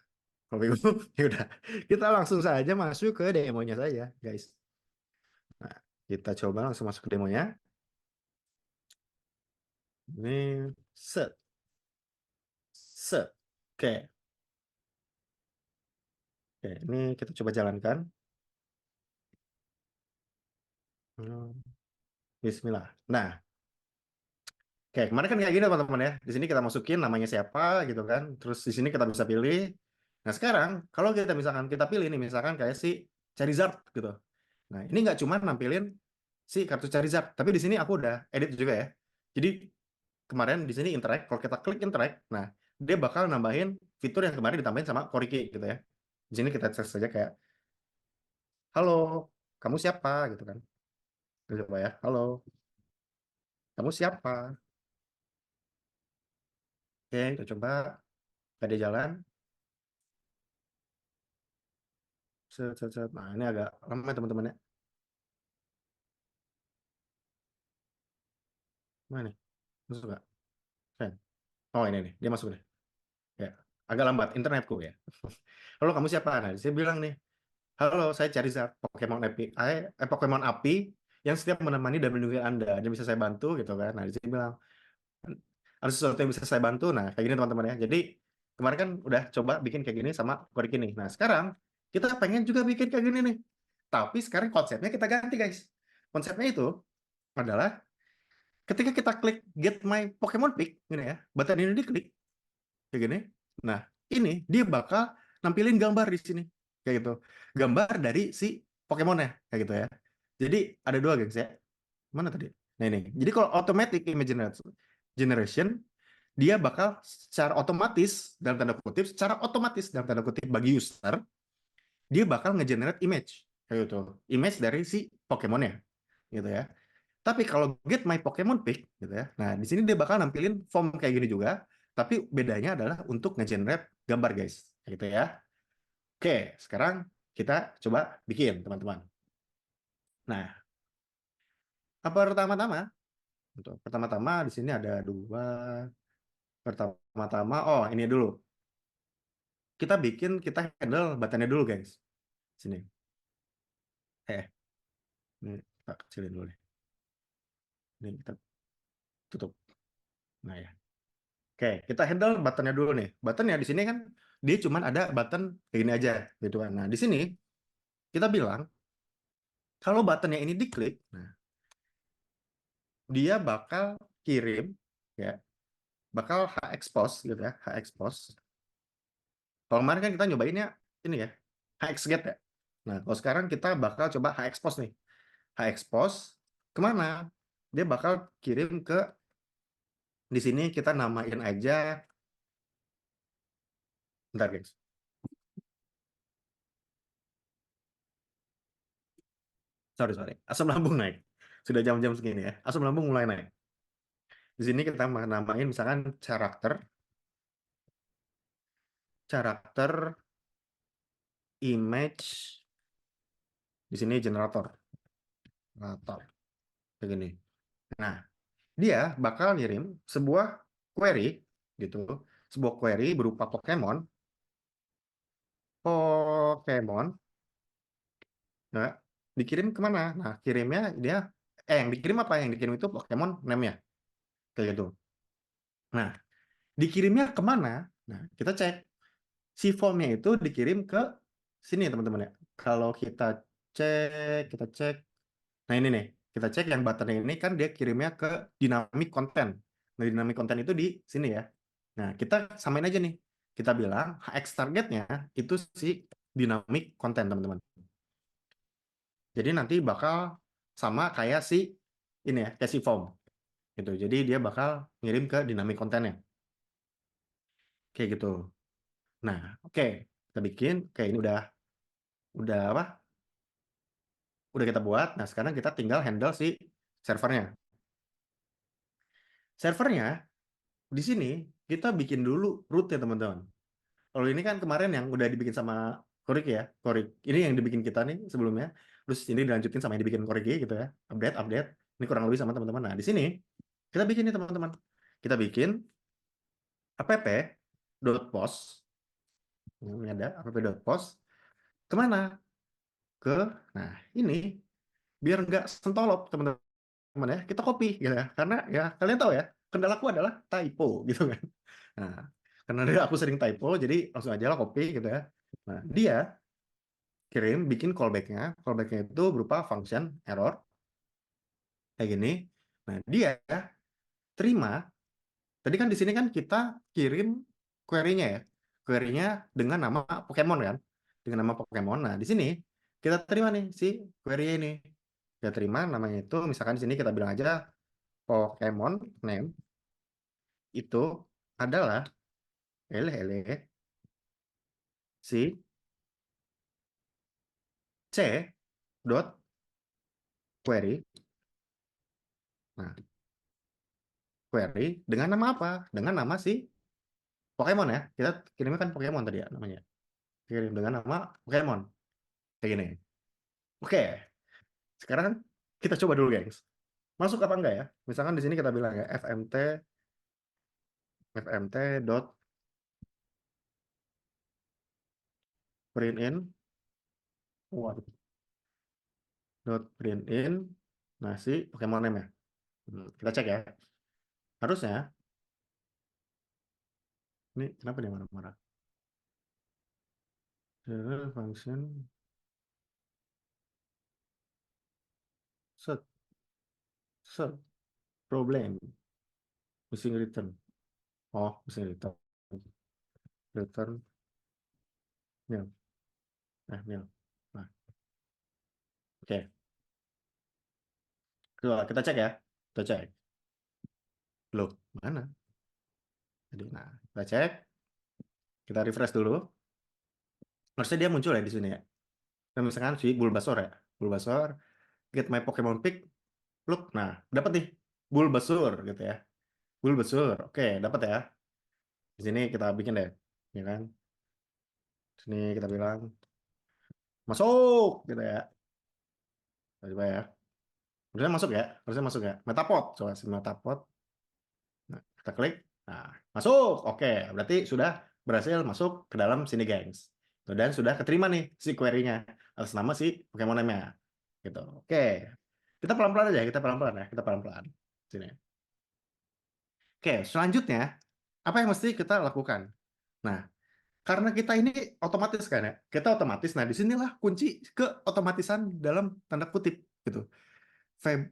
kalau bingung, ya udah. Kita langsung saja masuk ke demonya saja, guys. Nah, kita coba langsung masuk ke demonya. Ini set, set. Oke, oke. Ini kita coba jalankan. Bismillah. Nah, oke, kemarin kan kayak gini teman-teman ya. Di sini kita masukin namanya siapa gitu kan. Terus di sini kita bisa pilih. Nah, sekarang kalau kita misalkan kita pilih nih misalkan kayak si Charizard gitu. Nah, ini nggak cuma nampilin si kartu Charizard, tapi di sini aku udah edit juga ya. Jadi kemarin di sini interact, kalau kita klik interact, nah dia bakal nambahin fitur yang kemarin ditambahin sama Koriki gitu ya. Di sini kita search saja kayak halo, kamu siapa gitu kan. Kita coba ya. Halo, kamu siapa? Oke, kita coba ada jalan. Set, set, set. Nah, ini agak lama teman-teman ya. Mana nih? Masuk nggak? Kan? Oh, ini nih. Dia masuk nih. Ya. Agak lambat internetku ya. Halo, kamu siapa? Nah, saya bilang nih, halo, saya Charizard, Pokemon API, Pokemon API yang setiap menemani dan melindungi Anda. Dia bisa saya bantu gitu kan. Nah, di sini bilang, ada sesuatu yang bisa saya bantu. Nah, kayak gini teman-teman ya. Jadi, kemarin kan udah coba bikin kayak gini sama Korik ini. Nah, sekarang kita pengen juga bikin kayak gini nih. Tapi sekarang konsepnya kita ganti, guys. Konsepnya itu adalah ketika kita klik Get My Pokemon Pick, gini ya, button ini diklik, kayak gini. Nah, ini dia bakal nampilin gambar di sini, kayak gitu. Gambar dari si Pokemonnya, kayak gitu ya. Jadi ada dua, gengs ya. Mana tadi? Nah ini. Jadi kalau automatic image generation, dia bakal secara otomatis dalam tanda kutip, bagi user, dia bakal nge-generate image kayak gitu. Image dari si Pokemonnya gitu ya. Tapi kalau get my Pokemon pic gitu ya. Nah, di sini dia bakal nampilin form kayak gini juga, tapi bedanya adalah untuk nge-generate gambar, guys. Gitu ya. Oke, sekarang kita coba bikin, teman-teman. Nah, apa pertama-tama? Untuk pertama-tama di sini ada dua. Pertama-tama, oh ini dulu. Kita handle buttonnya dulu, guys. Sini. Ini kita kecilin dulu nih. Ini kita tutup. Nah ya. Oke, kita handle buttonnya dulu nih. Buttonnya di sini kan dia cuma ada button kayak gini aja, gitu kan. Nah di sini kita bilang kalau buttonnya ini diklik, nah dia bakal kirim ya, bakal H-expose gitu ya, H-expose. Kalau kemarin kan kita nyobainnya ini ya, H-exget ya. Nah kalau sekarang kita bakal coba H-expose nih. H-expose kemana? Dia bakal kirim ke di sini kita namain aja, bentar guys. Sorry. Asam lambung naik. Sudah jam-jam segini ya. Asam lambung mulai naik. Di sini kita namain misalkan karakter image, di sini generator kayak gini. Nah, dia bakal ngirim sebuah query gitu, sebuah query berupa Pokemon, nah, dikirim kemana? Nah, kirimnya dia, yang dikirim apa? Yang dikirim itu Pokemon name-nya, kayak gitu. Nah, dikirimnya kemana? Nah, kita cek. Si formnya itu dikirim ke sini, teman-teman ya. Kalau kita cek. Nah, ini nih. Kita cek yang button ini kan dia kirimnya ke dynamic content. Nah, dynamic content itu di sini ya. Nah, kita samain aja nih. Kita bilang HX targetnya itu si dynamic content, teman-teman. Jadi nanti bakal sama kayak si ini ya, kayak si form gitu. Jadi dia bakal ngirim ke dynamic content-nya. Kayak gitu. Nah, oke. Kita bikin kayak ini udah apa? Udah kita buat. Nah, sekarang kita tinggal handle si servernya. Servernya di sini kita bikin dulu root ya, teman-teman. Kalau ini kan kemarin yang udah dibikin sama Korik ya, Korik. Ini yang dibikin kita nih sebelumnya. Terus ini dilanjutin sama yang dibikin Korik gitu ya. Update. Ini kurang lebih sama teman-teman. Nah, di sini kita bikin nih, teman-teman. Kita bikin app.post. Ini ada app.post. Kemana? Ke, nah ini biar nggak sentolop, teman-teman ya, kita copy gitu ya, karena ya kalian tahu ya, kendalaku adalah typo gitu kan. Nah, karena aku sering typo, jadi langsung aja lah copy gitu ya. Nah, dia bikin callbacknya itu berupa function error kayak gini. Nah, dia terima, tadi kan di sini kan kita kirim query-nya ya, query-nya dengan nama Pokemon kan, dengan nama Pokemon. Nah, di sini kita terima nih si query ini, kita terima namanya itu, misalkan di sini kita bilang aja Pokemon name itu adalah si C dot query. Nah, query dengan nama apa? Dengan nama si Pokemon ya. Kita kirimnya kan Pokemon tadi ya namanya. Kirim dengan nama Pokemon. Kayak gini. Oke, sekarang kita coba dulu, guys. Masuk apa enggak ya? Misalkan di sini kita bilang ya fmt dot print in, dot print in, nah si Pokemon name ya. Kita cek ya. Harusnya ini kenapa dia marah-marah? Function set set problem missing return. Oh, missing return nil. Nil. Nah, oke. Coba kita cek ya. Kita cek. Loh, mana? Jadi, nah, kita cek, kita refresh dulu. Harusnya dia muncul ya di sini ya. Nah, misalkan si Bulbasaur ya. Bulbasaur, get my Pokemon pick, look. Nah, dapat nih Bulbasaur gitu ya. Bulbasaur. Oke, dapat ya. Di sini kita bikin deh, ya kan? Sini kita bilang masuk gitu ya. Coba ya. Harusnya masuk ya. Harusnya masuk ya. Metapod. Coba si Metapod. Nah, kita klik. Nah, masuk. Oke, berarti sudah berhasil masuk ke dalam sini, gengs. Tuh, dan sudah keterima nih si query-nya atas nama si Pokemon name-nya. Gitu. Oke. Kita pelan-pelan aja, kita pelan-pelan ya. Kita pelan-pelan. Sini. Oke, selanjutnya apa yang mesti kita lakukan? Nah, karena kita ini otomatis kan ya. Kita otomatis. Nah, disinilah kunci keotomatisan dalam tanda kutip gitu. Fab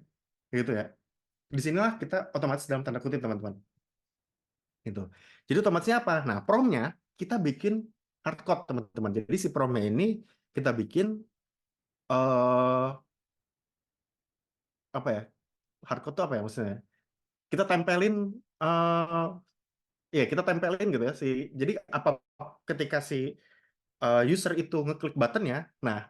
gitu ya. Disinilah kita otomatis dalam tanda kutip, teman-teman. Gitu. Jadi otomatisnya apa? Nah, promnya kita bikin hardcode, teman-teman. Jadi si promnya ini kita bikin eh apa ya? Hardcode itu apa ya maksudnya? Kita tempelin eh ya kita tempelin gitu ya si. Jadi apa ketika si user itu ngeklik buttonnya, nah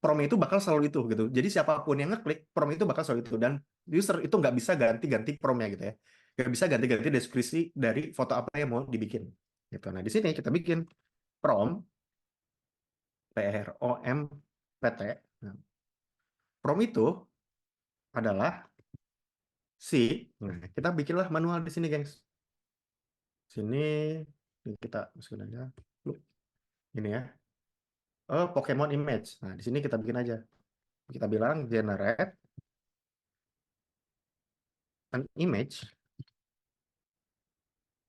prom itu bakal selalu itu gitu. Jadi siapapun yang ngeklik prom itu bakal selalu itu, dan user itu nggak bisa ganti-ganti promnya gitu ya. Nggak bisa ganti-ganti deskripsi dari foto apa yang mau dibikin gitu. Nah, di sini kita bikin prom PROMPT. Nah, prom itu adalah si, nah kita bikinlah manual di sini, gengs. Sini ini kita masukin aja. Look, ini ya. Oh, Pokemon image. Nah, di sini kita bikin aja. Kita bilang generate an image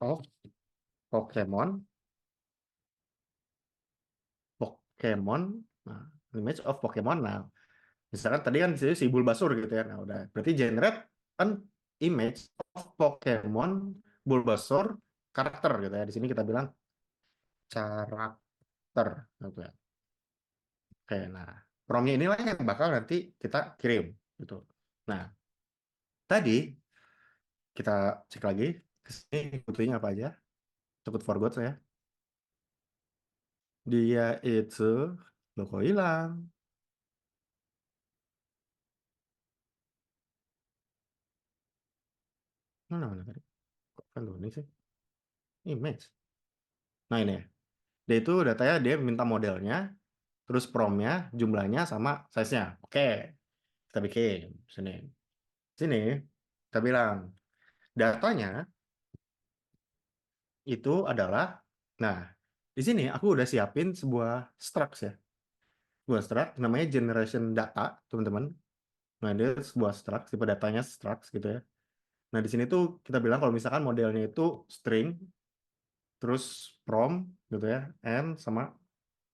of Pokemon Pokemon. Nah, image of Pokemon. Nah, misalkan tadi kan di sini si Bulbasaur gitu ya. Nah, udah. Berarti generate an image of Pokemon Bulbasaur karakter gitu ya. Di sini kita bilang karakter gitu ya. Oke, nah promnya inilah yang bakal nanti kita kirim gitu. Nah, tadi kita cek lagi ke sini butuhnya apa aja. Takut forgot saya. Dia itu logo hilang. Mana tadi? Kok kan ini sih? Image. Nah, ini ya. Dia itu datanya dia minta modelnya, terus promnya, jumlahnya sama size-nya. Oke, kita bikin sini. Sini kita bilang datanya itu adalah, nah di sini aku udah siapin sebuah struct ya. Sebuah struct namanya generation data, teman-teman. Nah, dia sebuah struct, tipe datanya struct gitu ya. Nah, di sini tuh kita bilang kalau misalkan modelnya itu string, terus from gitu ya, and sama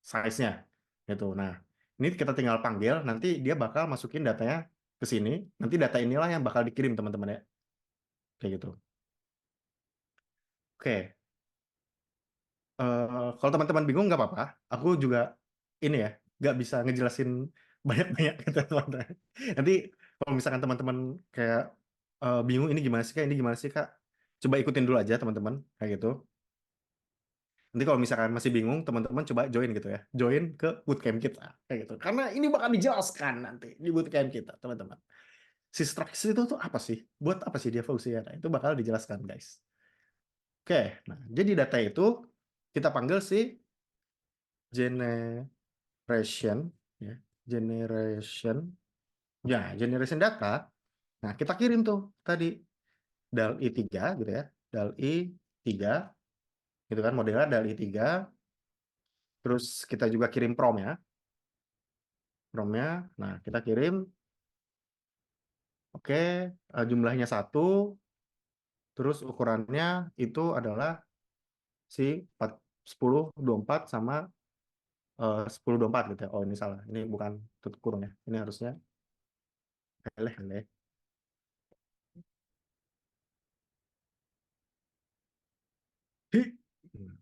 size-nya gitu. Nah, ini kita tinggal panggil, nanti dia bakal masukin datanya ke sini. Nanti data inilah yang bakal dikirim, teman-teman ya. Kayak gitu. Oke. Kalau teman-teman bingung nggak apa-apa. Aku juga ini ya, nggak bisa ngejelasin banyak-banyak gitu, teman-teman. Nanti kalau misalkan teman-teman kayak bingung ini gimana sih Kak, ini gimana sih Kak, coba ikutin dulu aja teman-teman kayak gitu. Nanti kalau misalkan masih bingung, teman-teman coba join gitu ya. Join ke bootcamp kita kayak gitu. Karena ini bakal dijelaskan nanti di bootcamp kita, teman-teman. Si structure itu tuh apa sih? Buat apa sih dia fungsinya? Nah, itu bakal dijelaskan, guys. Oke, nah jadi data itu kita panggil si generation, ya, generation, ya, generation data. Nah, kita kirim tuh tadi dal i3 gitu ya, dal i3 gitu kan, modelnya dal i3. Terus kita juga kirim promnya. Nah, kita kirim, oke, jumlahnya 1, terus ukurannya itu adalah si 1024 sama 1024 gitu ya. Oh, ini salah. Ini bukan tutup kurung ya. Ini harusnya eleh eleh. Hi. Hmm.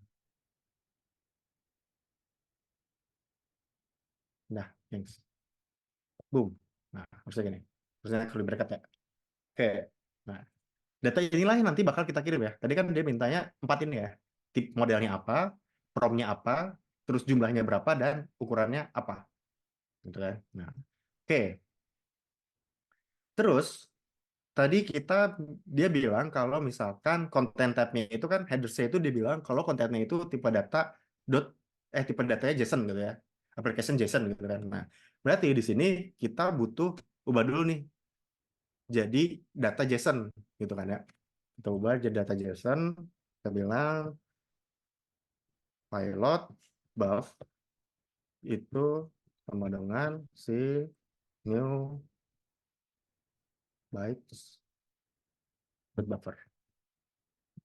Nah, thanks. Boom. Nah, harusnya gini. Harusnya curly bracket ya. Oke. Nah, Data inilah yang nanti bakal kita kirim ya. Tadi kan dia mintanya 4 ini ya. Tip modelnya apa, promnya apa, terus jumlahnya berapa, dan ukurannya apa. Gitu kan. Nah, oke. Terus, tadi dia bilang kalau misalkan konten type-nya itu kan, header-nya itu dia bilang kalau kontennya itu tipe datanya JSON gitu ya. Application JSON gitu kan. Nah, berarti di sini kita butuh ubah dulu nih jadi data JSON gitu kan ya. Kita ubah jadi data JSON, kita bilang pilot buff itu sama dengan si new bytes buffer.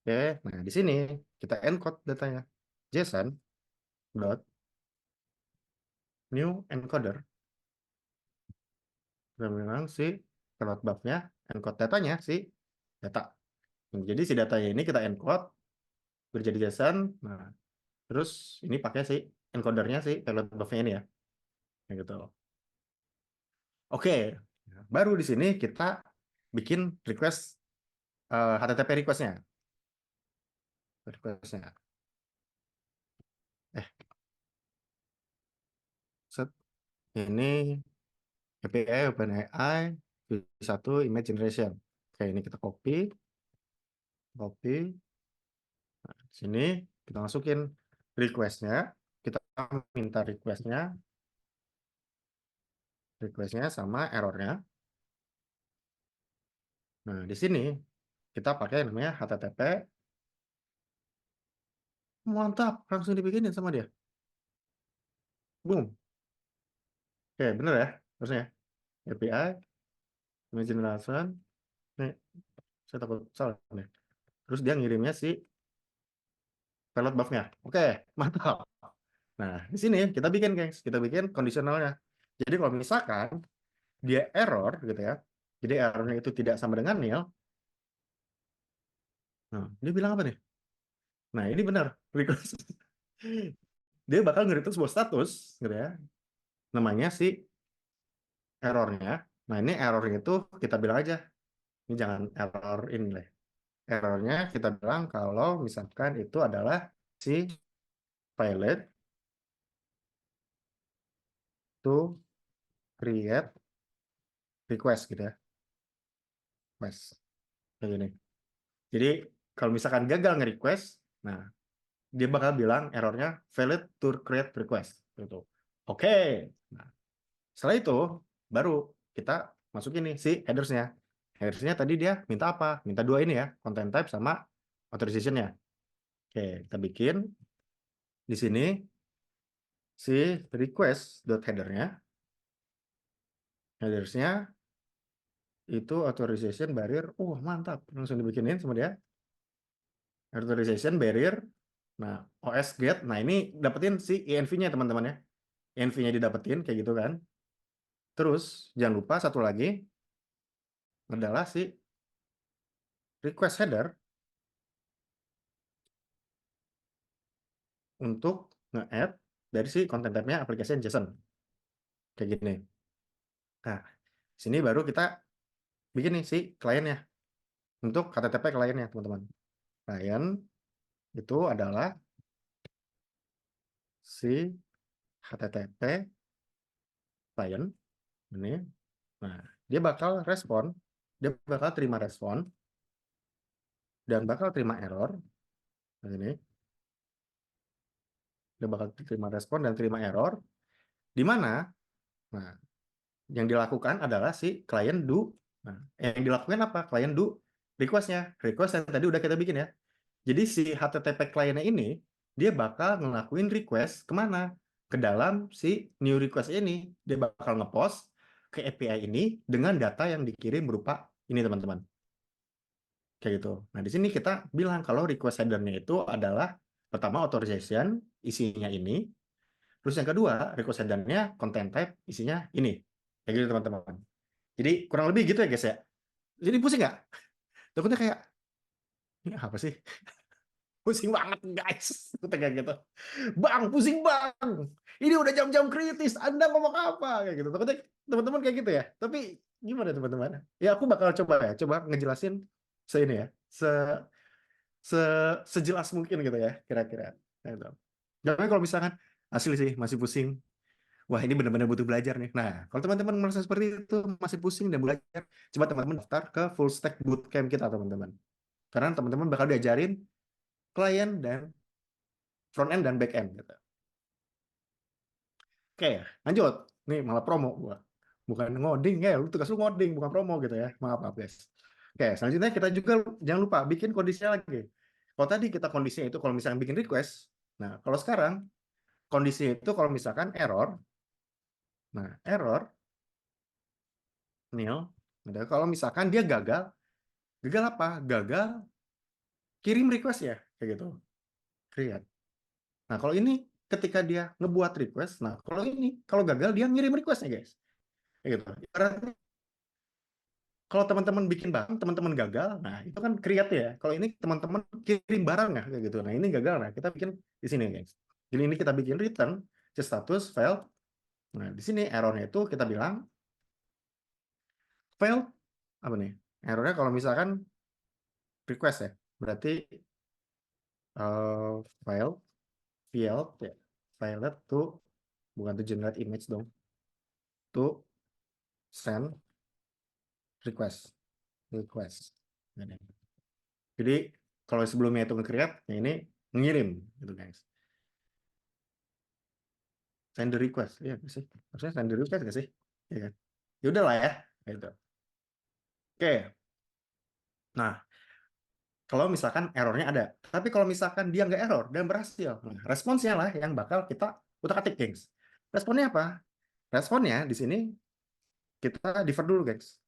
Oke, nah di sini kita encode datanya. JSON dot new encoder, kita bilang si pilot buff-nya encode datanya si data. Jadi si datanya ini kita encode berjadi JSON. Nah, terus ini pakai si encodernya si pilot buff-nya ini ya. Kayak gitu. Oke, baru di sini kita bikin request HTTP request-nya. Request-nya. Eh, set. Ini API OpenAI V1 image generation. Oke, ini kita copy. Sini kita masukin request-nya. Kita minta request-nya sama error-nya. Nah, di sini kita pakai namanya HTTP. Mantap, langsung dibikinin sama dia. Boom. Oke, bener ya? Terusnya API, image generation. Nih, saya takut salah nih. Terus dia ngirimnya si payload buff-nya. Oke, mantap. Nah, di sini kita bikin, guys. Kita bikin kondisionalnya. Jadi kalau misalkan dia error gitu ya. Jadi errornya itu tidak sama dengan nil. Nah, dia bilang apa nih? Nah, ini benar. Request. Dia bakal nge-return sebuah status gitu ya. Namanya si errornya. Nah, ini errornya itu kita bilang aja. Ini jangan error ini lah. Errornya kita bilang kalau misalkan itu adalah si pilot to create request gitu ya. Request. Kayak gini. Jadi kalau misalkan gagal nge-request, nah dia bakal bilang errornya failed to create request gitu. Oke. Nah, setelah itu baru kita masukin nih si headersnya. Headersnya tadi dia minta apa? Minta dua ini ya, content type sama authorization-nya. Oke, kita bikin di sini si request.header-nya. Headersnya itu authorization barrier. Mantap, langsung dibikinin sama dia. Authorization barrier. Nah, OS get. Nah, ini dapetin si env-nya teman-teman ya. Env-nya didapetin kayak gitu kan. Terus jangan lupa satu lagi adalah si request header untuk nge-add dari si content type-nya application JSON. Kayak gini. Nah, sini baru kita bikin nih si kliennya untuk HTTP kliennya, teman-teman. Klien itu adalah si HTTP client ini. Nah, dia bakal terima respon dan bakal terima error. Nah, ini dia bakal terima respon dan terima error. Di mana? Nah, yang dilakukan adalah si klien do. Nah, yang dilakukan apa? Klien do request-nya. Request yang tadi udah kita bikin ya. Jadi si HTTP kliennya ini, dia bakal ngelakuin request kemana? Ke dalam si new request ini. Dia bakal ngepost ke API ini dengan data yang dikirim berupa ini, teman-teman. Kayak gitu. Nah, di sini kita bilang kalau request header-nya itu adalah pertama authorization, isinya ini. Terus yang kedua, request header-nya content type, isinya ini. Kayak gitu, teman-teman. Jadi kurang lebih gitu ya, guys ya. Jadi pusing nggak? Takutnya kayak, ini apa sih? Pusing banget, guys. Kayak gitu. Bang, pusing bang. Ini udah jam-jam kritis. Anda ngomong apa? Kayak gitu. Takutnya teman-teman kayak gitu ya. Tapi gimana teman-teman? Ya aku bakal coba ngejelasin ini ya, se sejelas mungkin gitu ya kira-kira. Gitu. Tapi kalau misalkan asli sih masih pusing, wah ini benar-benar butuh belajar nih. Nah, kalau teman-teman merasa seperti itu masih pusing dan belajar, coba teman-teman daftar ke full stack bootcamp kita teman-teman. Karena teman-teman bakal diajarin klien dan front end dan back end gitu. Oke, lanjut. Nih malah promo gua. Bukan ngoding ya, lu tugas lu ngoding bukan promo gitu ya. Maaf guys. Oke, selanjutnya kita juga jangan lupa bikin kondisinya lagi. Kalau tadi kita kondisinya itu kalau misalkan bikin request, nah kalau sekarang kondisi itu kalau misalkan error, nah error nil, kalau misalkan dia gagal, gagal apa? Gagal kirim request ya, kayak gitu. Create. Nah kalau ini ketika dia ngebuat request, nah kalau ini kalau gagal dia ngirim requestnya guys, kayak gitu. Ibaratnya kalau teman-teman bikin barang, teman-teman gagal, nah itu kan create ya. Kalau ini teman-teman kirim barang ya, kayak gitu. Nah ini gagal, nah kita bikin di sini guys. Jadi ini kita bikin return status failed. Nah di sini errornya itu kita bilang failed apa nih? Errornya kalau misalkan request ya, berarti failed, failed ya, failed to bukan to generate image dong, to send request, request. Jadi kalau sebelumnya itu nge-create, ya ini mengirim gitu guys. Send the request, ya sih. Harusnya send the request nggak sih? Ya kan? Ya udahlah ya, gitu. Oke. Nah, kalau misalkan errornya ada, tapi kalau misalkan dia nggak error dan berhasil, nah, responsnya lah yang bakal kita utak-atik, guys. Responnya apa? Responnya di sini kita defer dulu, guys.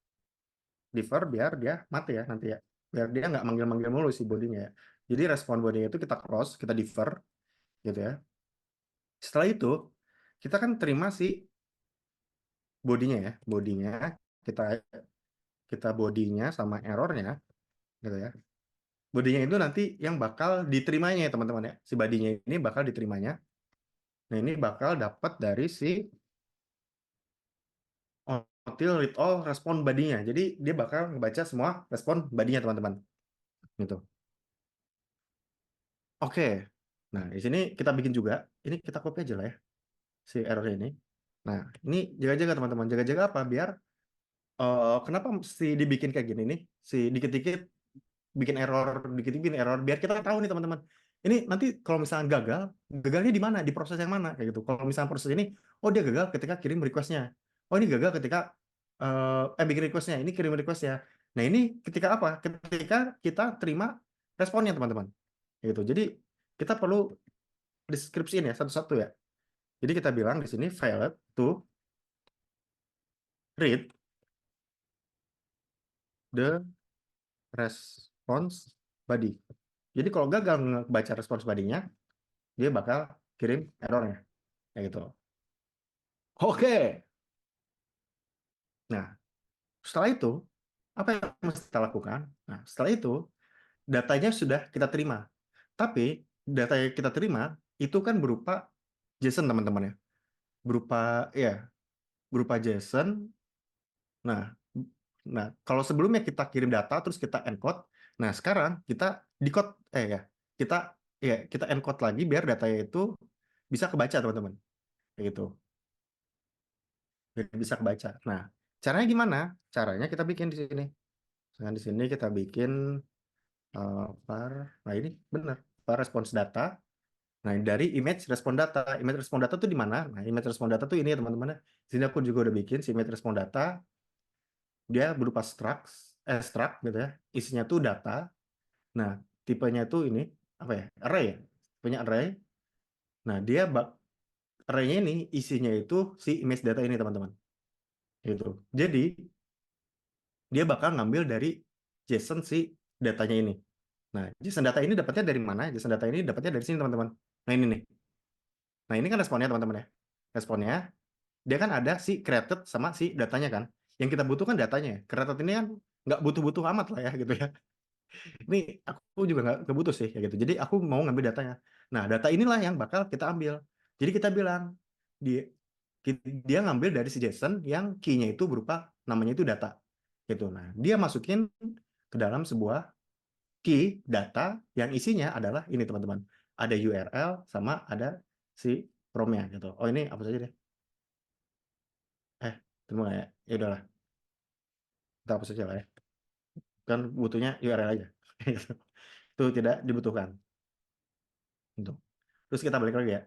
Defer biar dia mati ya nanti ya. Biar dia nggak manggil-manggil mulu si bodinya ya. Jadi respon bodinya itu kita cross, kita defer, gitu ya. Setelah itu, kita kan terima si bodinya ya. Bodinya, kita kita bodinya sama errornya, gitu ya. Bodinya itu nanti yang bakal diterimanya ya teman-teman ya. Si bodinya ini bakal diterimanya. Nah ini bakal dapat dari si until read all respon bodinya. Jadi dia bakal ngebaca semua respon bodinya teman-teman. Gitu. Oke. Nah di sini kita bikin juga. Ini kita copy aja lah ya si error ini. Nah ini jaga-jaga teman-teman. Jaga-jaga apa? Biar kenapa mesti dibikin kayak gini nih? Si dikit-dikit bikin error, dikit-dikit bikin error. Biar kita tahu nih teman-teman. Ini nanti kalau misalnya gagal, gagalnya di mana? Di proses yang mana? Kayak gitu. Kalau misalnya proses ini, oh dia gagal ketika kirim requestnya. Oh ini gagal ketika bikin requestnya. Ini kirim requestnya. Nah ini ketika apa? Ketika kita terima responnya teman-teman. Gitu. Jadi kita perlu deskripsiin ya satu-satu ya. Jadi kita bilang di sini failed to read the response body. Jadi kalau gagal baca respons body-nya, dia bakal kirim errornya. Kayak gitu. Oke. Nah, setelah itu, apa yang mesti kita lakukan? Nah, setelah itu, datanya sudah kita terima. Tapi, data yang kita terima, itu kan berupa JSON, teman-teman ya. Berupa JSON. Nah, kalau sebelumnya kita kirim data, terus kita encode. Nah, sekarang kita decode, kita encode lagi biar datanya itu bisa kebaca, teman-teman. Kayak gitu. Bisa kebaca. Nah, caranya gimana? Caranya kita bikin di sini. Nah, di sini kita bikin nah ini benar, var response data. Nah, dari image respon data. Image respon data tuh di mana? Nah, image respon data tuh ini ya teman-teman. Di sini aku juga udah bikin si image respon data. Dia berupa struct gitu ya. Isinya tuh data. Nah, tipenya tuh ini apa ya? Array ya. Tipenya array. Nah, array-nya ini isinya itu si image data ini teman-teman. Gitu. Jadi dia bakal ngambil dari JSON si datanya ini. Nah, JSON data ini dapatnya dari mana? JSON data ini dapatnya dari sini, teman-teman. Nah, ini nih. Nah, ini kan responnya, teman-teman ya. Responnya, dia kan ada si created sama si datanya kan. Yang kita butuhkan datanya. Created ini kan nggak butuh-butuh amat lah ya, gitu ya. Ini aku juga nggak butuh sih, ya gitu. Jadi, aku mau ngambil datanya. Nah, data inilah yang bakal kita ambil. Jadi, kita bilang, dia, dia ngambil dari si JSON yang key-nya itu berupa namanya itu data. Gitu. Nah, dia masukin ke dalam sebuah key data yang isinya adalah ini teman-teman. Ada URL sama ada si from-nya gitu. Oh ini apa saja deh? Tunggu ya. Ya udahlah, kita hapus saja lah ya. Kan butuhnya URL aja. Itu tidak dibutuhkan. Untuk. Terus kita balik lagi ya.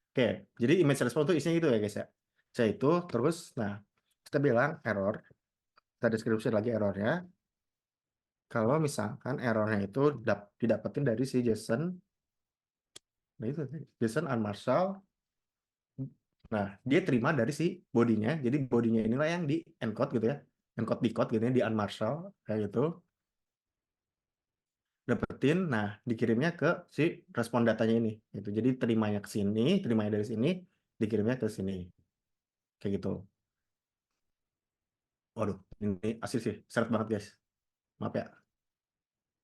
Oke, jadi image response itu isinya itu ya guys ya. Saya itu terus, nah kita bilang error, kita deskripsi lagi errornya. Kalau misalkan errornya itu didapetin dari si JSON, nah itu JSON unmarshal. Nah, dia terima dari si bodinya. Jadi bodinya inilah yang di encode gitu ya, encode decode gitu ya, di unmarshal kayak gitu. Dapetin, nah dikirimnya ke si respon datanya ini. Gitu. Jadi terimanya ke sini, terimanya dari sini, dikirimnya ke sini, kayak gitu. Waduh, ini asli sih, seret banget guys. Maaf ya,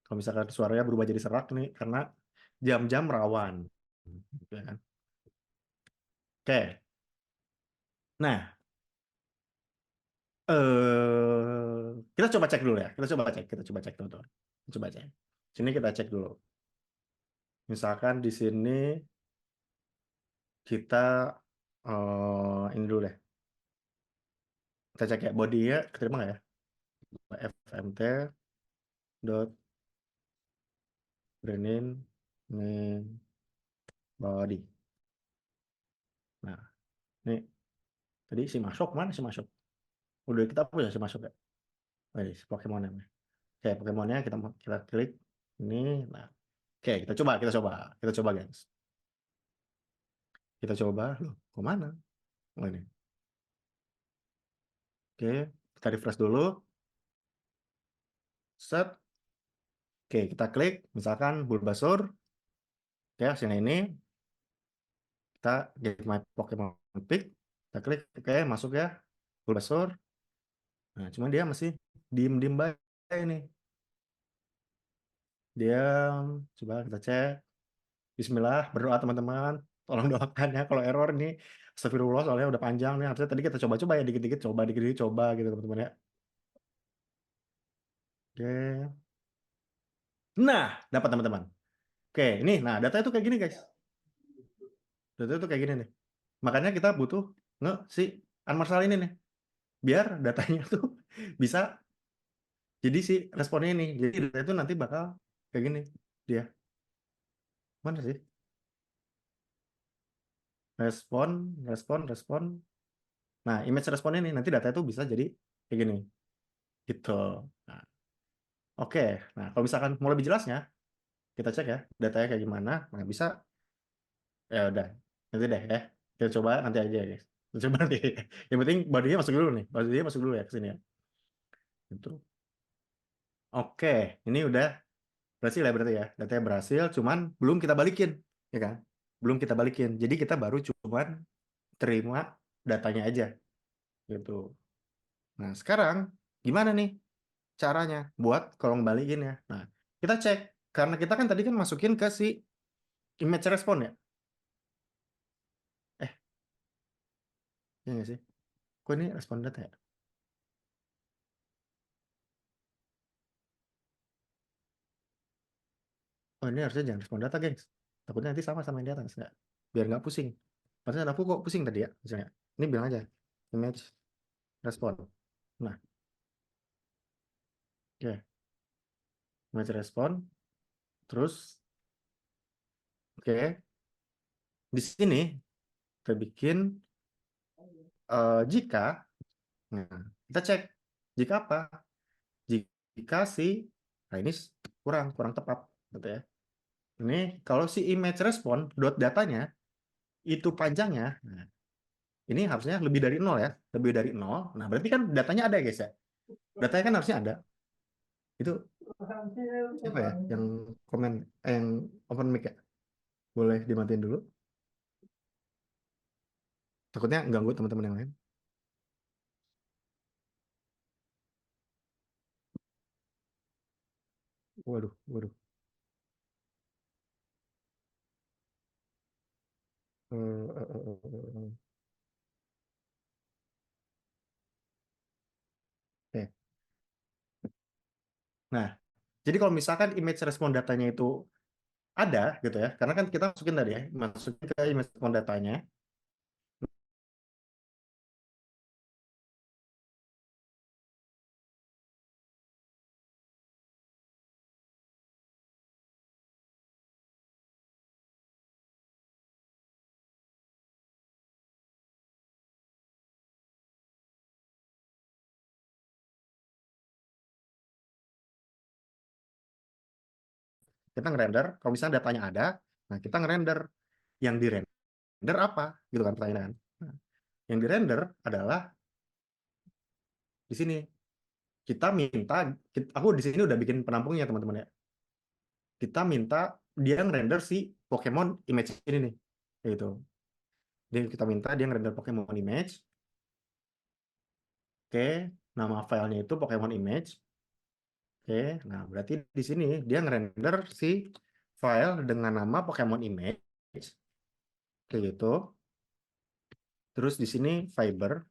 kalau misalkan suaranya berubah jadi serak nih, karena jam-jam rawan. Gitu ya kan. Oke, nah kita coba cek dulu ya. Kita coba cek teman-teman. Coba cek. Sini kita cek dulu. Misalkan di sini kita ini dulu deh. Kita cek ya body-nya keterima nggak ya? fmt dot branding name body. Nah, ini tadi si masuk mana si masuk? Udah kita punya si masuk ya? Oh, ini si Pokemon namanya. Oke, Pokemonnya kita klik ini. Nah, oke kita coba guys. Kita coba loh, kemana? Oh ini. Oke, kita refresh dulu. Set. Oke, kita klik misalkan Bulbasaur. Ya, sini ini kita get my Pokemon pick. Kita klik, oke, masuk ya Bulbasaur. Nah, cuma dia masih diem-diem baik nih. Dia coba kita cek. Bismillah, berdoa teman-teman. Tolong doakan ya kalau error nih. Astagfirullah soalnya udah panjang nih. Harusnya tadi kita coba-coba ya dikit-dikit coba dikit-dikit coba gitu teman-teman ya. Oke. Nah, dapat teman-teman. Oke, ini nah data itu kayak gini guys. Data itu kayak gini nih. Makanya kita butuh si unmarsal ini nih. Biar datanya tuh bisa jadi si responnya ini. Jadi data itu nanti bakal kayak gini dia. Mana sih? Respon. Nah, image responnya ini nanti data itu bisa jadi kayak gini. Gitu. Nah, oke. Nah, kalau misalkan mau lebih jelasnya, kita cek ya datanya kayak gimana. Nah, bisa ya udah. Nanti deh ya. Kita coba nanti aja ya, guys. Kita coba nanti. Yang penting bodinya masuk dulu nih. Bodinya masuk dulu ya ke sini ya. Gitu. Oke, ini udah berhasil ya berarti ya. Datanya berhasil, cuman belum kita balikin, ya kan? Belum kita balikin. Jadi kita baru cuman terima datanya aja gitu. Nah, sekarang gimana nih caranya buat kalau ngebalikin ya? Nah, kita cek karena kita kan tadi kan masukin ke si image respon ya. Eh, iya nggak sih? Kok ini respon data ya? Oh, ini harusnya jangan respon data, gengs. Takutnya nanti sama yang di atas, nggak? Biar nggak pusing. Maksudnya aku kok pusing tadi ya, misalnya. Ini bilang aja, image respon. Nah, oke. Image respon. Terus, oke. Di sini, kita bikin jika, nah, kita cek. Jika apa? Jika si, nah ini kurang tepat. Gitu ya. Ini kalau si image respon, dot datanya, itu panjangnya, nah, ini harusnya lebih dari 0 ya. Lebih dari 0. Nah, berarti kan datanya ada ya guys ya. Datanya kan harusnya ada. Itu siapa ya yang komen yang open mic ya? Boleh dimatiin dulu. Takutnya ganggu teman-teman yang lain. Waduh, waduh. Eh, eh, eh, eh, Oke. Nah, Jadi kalau misalkan image respon datanya itu ada gitu ya, karena kan kita masukin tadi ya, masukin ke image respon datanya. Kita ngerender, kalau misalnya datanya ada, nah kita ngerender. Yang di render apa? Gitu kan pertanyaan. Nah, yang di render adalah di sini. Kita minta, aku di sini udah bikin penampungnya teman-teman ya. Kita minta dia ngerender si Pokemon image ini nih. Gitu. Jadi kita minta dia ngerender Pokemon image. Oke, nama filenya itu Pokemon image. Oke, nah berarti di sini dia ngerender si file dengan nama Pokemon image. Kayak gitu. Terus di sini fiber.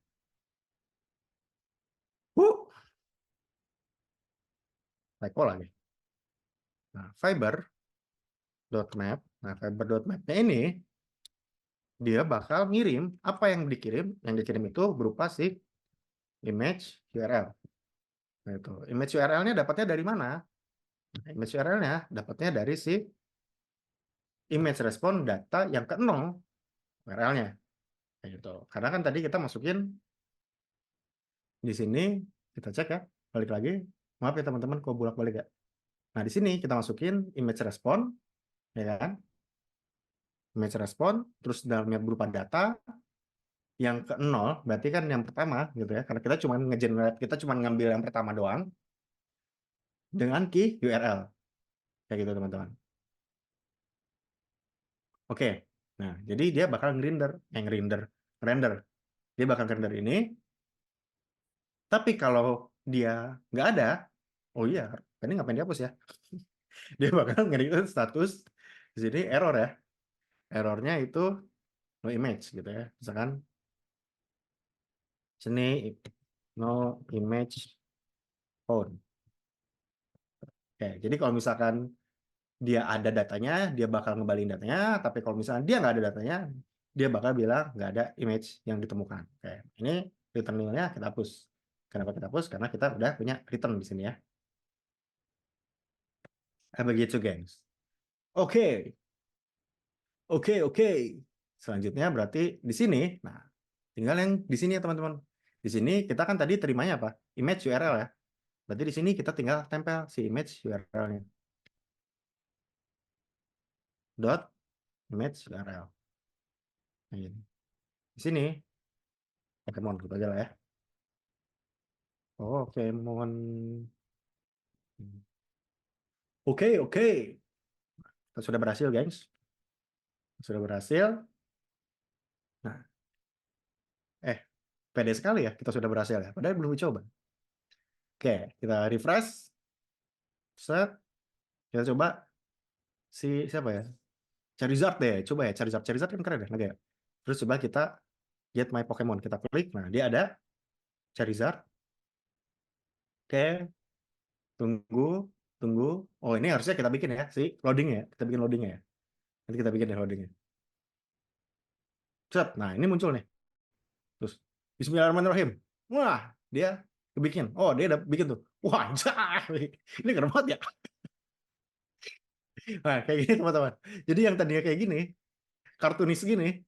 Typo lagi. Nah, fiber.map. Nah, fiber.map-nya ini dia bakal ngirim apa yang dikirim. Yang dikirim itu berupa si image URL. Nah, itu. Image URL-nya dapatnya dari mana? Nah, image URL-nya dapatnya dari si image respon data yang ke 0 URL-nya. Kayak gitu. Karena kan tadi kita masukin di sini, kita cek ya, balik lagi. Maaf ya teman-teman, kok bolak-balik ya. Nah, di sini kita masukin image respon, ya kan? Image respon, terus dalamnya berupa data, yang ke 0 berarti kan yang pertama gitu ya, karena kita cuma nge-generate, kita cuma ngambil yang pertama doang dengan key URL kayak gitu teman-teman. Oke, nah jadi dia bakal render dia bakal render ini. Tapi kalau dia nggak ada, oh iya, ini ngapain dihapus ya. Dia bakal nge status di sini error ya, errornya itu no image gitu ya, misalkan sini no image found. Oke, jadi kalau misalkan dia ada datanya, dia bakal ngebalin datanya. Tapi kalau misalnya dia nggak ada datanya, dia bakal bilang nggak ada image yang ditemukan. Oke, ini return nil-nya kita hapus. Kenapa kita hapus? Karena kita udah punya return di sini ya. Begitu, gengs. Oke, oke. Selanjutnya berarti di sini. Nah, tinggal yang di sini ya teman-teman. Di sini kita kan tadi terimanya apa? Image URL ya. Berarti di sini kita tinggal tempel si image URL-nya. Dot image URL. Nah, ini. Di sini Pokemon gitu aja lah ya. Oh, Pokemon. Oke. Kita sudah berhasil, guys. Sudah berhasil. Nah, pede sekali ya kita sudah berhasil ya. Padahal belum dicoba. Oke, kita refresh. Set. Kita coba si siapa ya? Charizard deh. Coba ya, Charizard. Charizard kan keren ya, naga ya. Terus coba kita get my Pokemon. Kita klik. Nah, dia ada Charizard. Oke, tunggu. Oh, ini harusnya kita bikin ya, si loadingnya. Kita bikin loadingnya ya. Nanti kita bikin deh loadingnya. Set. Nah, ini muncul nih. Terus Bismillahirrahmanirrahim. Wah, dia kebikin. Oh, dia udah bikin tuh. Wah, anjay. Ini keren banget ya. Nah, kayak gini teman-teman. Jadi yang tadinya kayak gini, kartunis gini,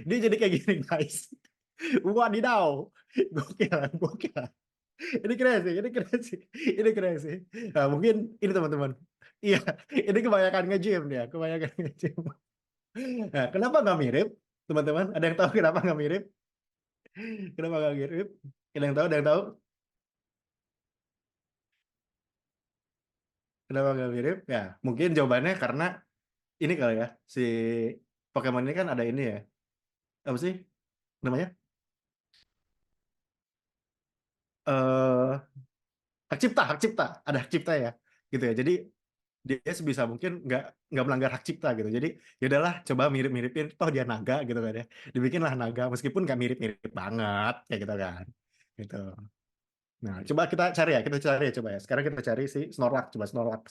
dia jadi kayak gini, guys. Wadidaw. Gokil. Ini keren sih. Nah, mungkin ini teman-teman. Iya, ini kebanyakan nge-gym ya, kebanyakan nge-gym. Nah, kenapa nggak mirip, teman-teman? Ada yang tahu kenapa nggak mirip? Kenapa nggak mirip? Ada yang tahu? Ada yang tahu? Kenapa nggak mirip? Ya, mungkin jawabannya karena ini kali ya, si Pokemon ini kan ada ini ya. Apa sih namanya? Eh, hak cipta, ada hak cipta ya. Gitu ya. Jadi dia sebisa mungkin nggak melanggar hak cipta gitu. Jadi ya udahlah coba mirip-miripin toh dia naga gitu kan ya. Dibikinlah naga meskipun nggak mirip-mirip banget kayak gitu kan. Gitu. Nah, coba kita cari ya coba ya. Sekarang kita cari si Snorlax, coba Snorlax.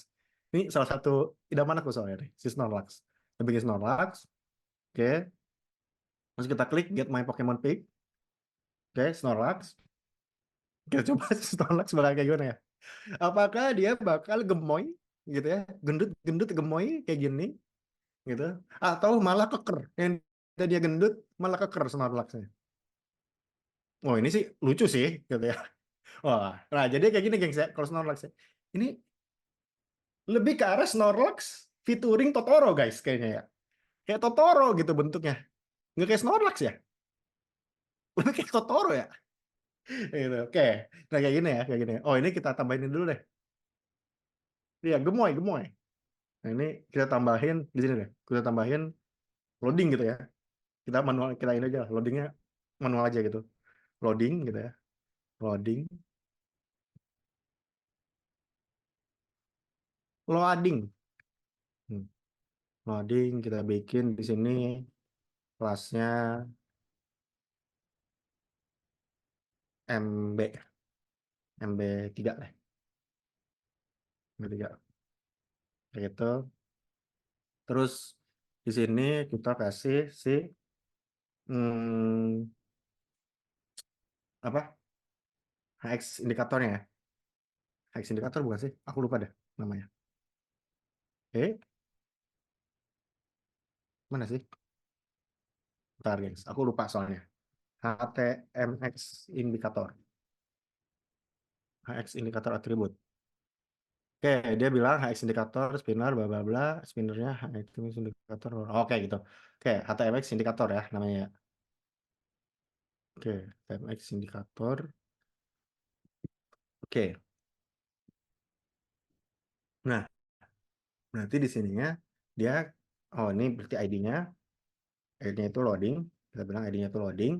Ini salah satu idaman aku soalnya nih, si Snorlax. Kita bikin Snorlax, oke. Terus kita klik Get My Pokemon Pick, oke, Snorlax. Kita coba si Snorlax bakal kayak gimana ya? Apakah dia bakal gemoy gitu ya, gendut-gendut gemoy kayak gini gitu, atau malah keker? Yang dia gendut malah keker Snorlaxnya. Oh ini sih lucu sih gitu ya. Wah, nah jadi kayak gini gengs ya, kalau Snorlax ya. Ini lebih ke arah Snorlax featuring Totoro guys kayaknya ya. Kayak Totoro gitu bentuknya. Nggak kayak Snorlax ya. Lebih kayak Totoro ya. Gitu. Oke. Nah kayak gini ya, kayak gini. Oh ini kita tambahin dulu deh. Iya, gemoy, gemoy. Nah ini kita tambahin di sini deh. Kita tambahin loading gitu ya. Kita manual, kita ini aja. Loadingnya manual aja gitu. Loading gitu ya. Loading. Loading. Hmm. Loading kita bikin di sini kelasnya MB. MB3 lah. MB3. Kayak gitu. Terus di sini kita kasih si hmm, apa? HX indikatornya ya. HX indikator bukan sih? Aku lupa deh namanya. Eh, mana sih? Bentar, guys. Aku lupa soalnya. HTMX indikator. HX indikator atribut. Oke, dia bilang HX indikator spinner bla bla bla, spinnernya HX indikator. Oke gitu. Oke, HTMX indikator ya namanya ya. Oke, HTMX indikator. Oke. Nah, berarti di sininya dia oh ini berarti ID-nya ID-nya itu loading. Kita bilang ID-nya itu loading.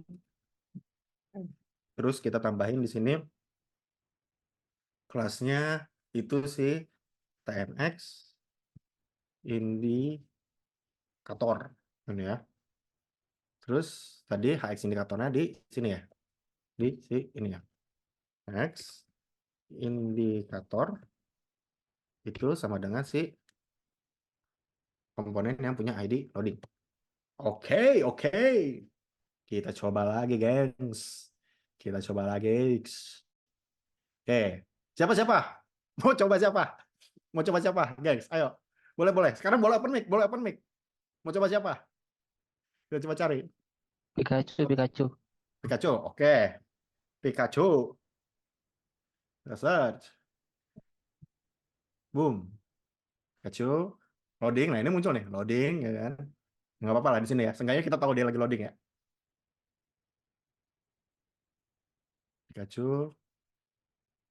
Terus kita tambahin di sini kelasnya itu si TMX indikator ini ya. Terus tadi HX indikatornya di sini ya. Di si ini ya. HX indikator itu sama dengan si komponen yang punya ID loading. Oke, oke. Kita coba lagi, gengs. Kita coba lagi. Oke. Siapa-siapa? Mau coba siapa? Mau coba siapa, gengs? Ayo. Boleh, boleh. Sekarang boleh open mic, boleh open mic. Mau coba siapa? Kita coba cari. Pikachu, Pikachu. Pikachu. Oke. Pikachu. Kita search. Boom. Pikachu. Loading. Nah, ini muncul nih. Loading, ya kan? Nggak apa-apa lah di sini ya. Seenggaknya kita tahu dia lagi loading ya. Pikachu.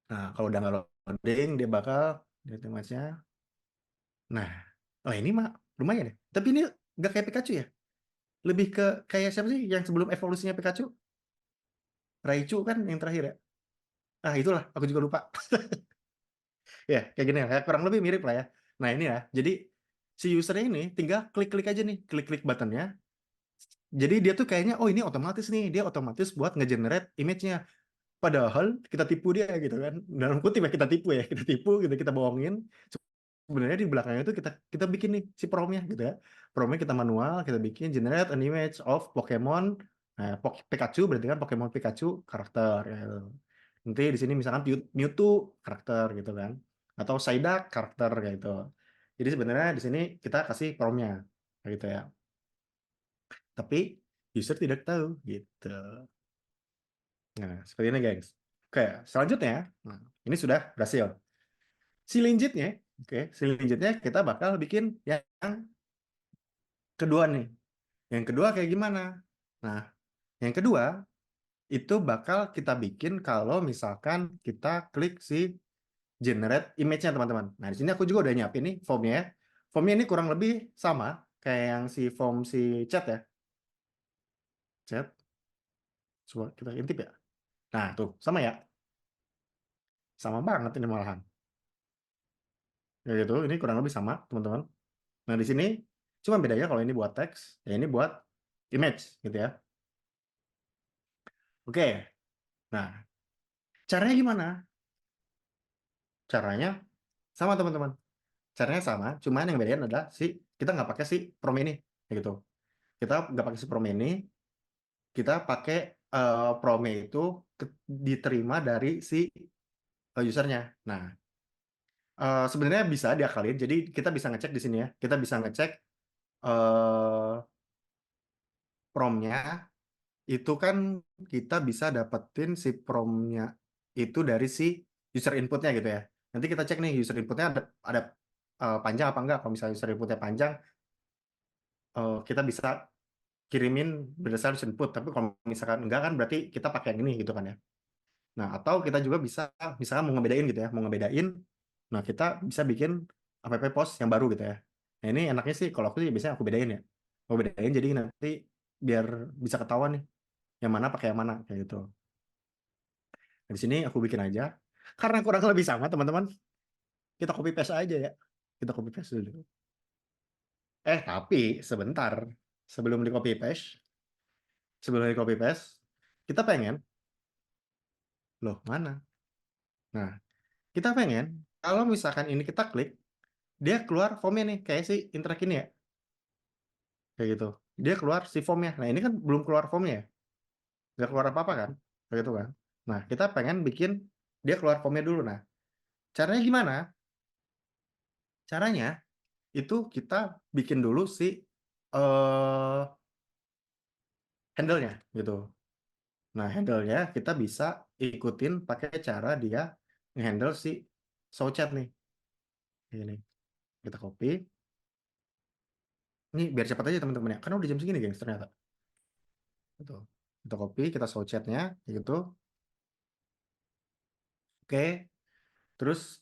Nah, kalau udah nggak loading, dia bakal lihat image-nya. Nah, oh ini mah lumayan ya. Tapi ini nggak kayak Pikachu ya. Lebih ke kayak siapa sih yang sebelum evolusinya Pikachu? Raichu kan yang terakhir ya. Ah, itulah. Aku juga lupa. Ya, kayak gini ya. Kurang lebih mirip lah ya. Nah, ini ya. Jadi, si usernya ini tinggal klik-klik aja nih. Klik-klik buttonnya. Jadi, dia tuh kayaknya, oh ini otomatis nih. Dia otomatis buat nge-generate image-nya. Padahal kita tipu dia gitu kan. Dalam kutip ya kita tipu ya. Kita tipu gitu, kita bohongin. Sebenarnya di belakangnya itu kita kita bikin nih si promnya gitu ya. Promnya kita manual, kita bikin generate an image of Pokemon. Nah, Pikachu berarti kan Pokemon Pikachu karakter gitu. Nanti di sini misalkan Mewtwo karakter gitu kan. Atau Psyduck karakter gitu. Jadi sebenarnya di sini kita kasih promnya gitu ya. Tapi user tidak tahu gitu. Nah, seperti ini, gengs. Oke, selanjutnya, nah, ini sudah berhasil. Si linjitnya, oke, si linjitnya kita bakal bikin yang kedua nih. Yang kedua kayak gimana? Nah, yang kedua itu bakal kita bikin kalau misalkan kita klik si generate image-nya, teman-teman. Nah, di sini aku juga udah nyiapin nih formnya ya. Formnya ini kurang lebih sama kayak yang si form si chat ya. Chat. Coba kita intip ya. Nah, tuh, sama ya. Sama banget ini malahan. Ya gitu, ini kurang lebih sama, teman-teman. Nah, di sini cuma bedanya kalau ini buat teks, ya ini buat image gitu ya. Oke. Nah, Caranya gimana? Caranya sama teman-teman. Caranya sama, cuman yang bedain adalah kita nggak pakai si prom ini, kayak gitu. Kita nggak pakai si prom ini, kita pakai promnya itu diterima dari si usernya. Nah, sebenarnya bisa diakalin. Jadi kita bisa ngecek di sini ya. Kita bisa ngecek eh, promnya itu kan kita bisa dapetin si promnya itu dari si user inputnya gitu ya. Nanti kita cek nih user inputnya ada panjang apa enggak. Kalau misalnya user inputnya panjang, kita bisa kirimin berdasarkan user input. Tapi kalau misalkan enggak kan berarti kita pakai yang ini gitu kan ya. Nah, atau kita juga bisa misalkan mau ngebedain gitu ya, mau ngebedain. Nah, kita bisa bikin app post yang baru gitu ya. Nah, ini enaknya sih kalau aku sih biasanya aku bedain ya. Aku bedain jadi nanti biar bisa ketahuan nih yang mana pakai yang mana kayak gitu. Nah, di sini aku bikin aja. Karena kurang lebih sama, teman-teman. Kita copy paste aja ya. Kita copy paste dulu. Tapi sebentar. Sebelum di copy paste, kita pengen, loh mana? Nah, kita pengen, kalau misalkan ini kita klik, dia keluar formnya nih, kayak si interact ini ya. Kayak gitu. Dia keluar si formnya. Nah, ini kan belum keluar formnya ya. Nggak keluar apa-apa kan? Kayak gitu kan. Nah, kita pengen bikin dia keluar formnya dulu. Nah, caranya gimana? Caranya itu kita bikin dulu si eh handle-nya gitu. Nah, handle-nya kita bisa ikutin pakai cara dia nge-handle si Chat nih. Ini kita copy. Ini biar cepat aja teman-teman ya. Karena udah jam segini, gengs, ternyata. Gitu. Kita copy, kita Chat-nya gitu. Oke. Terus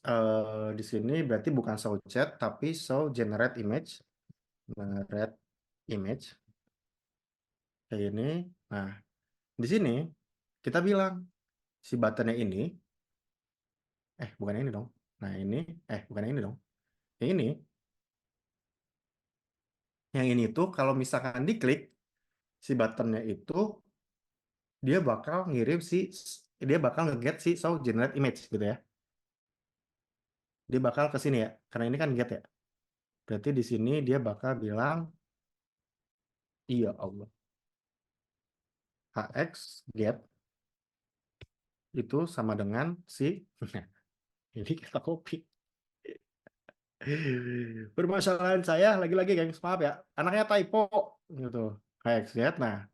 di sini berarti bukan Chat tapi generate image. Generate image kayak ini. Nah, di sini kita bilang si buttonnya ini bukan ini dong. Nah, ini bukan ini dong. Yang ini. Yang ini tuh kalau misalkan diklik si buttonnya itu dia bakal dia bakal nge-get si generate image gitu ya. Dia bakal ke sini ya. Karena ini kan get ya. Berarti di sini dia bakal bilang iya Allah. HX get itu sama dengan si ini kita copy. Permasalahan saya lagi-lagi gengs, maaf ya. Anaknya typo gitu. HX get. Nah,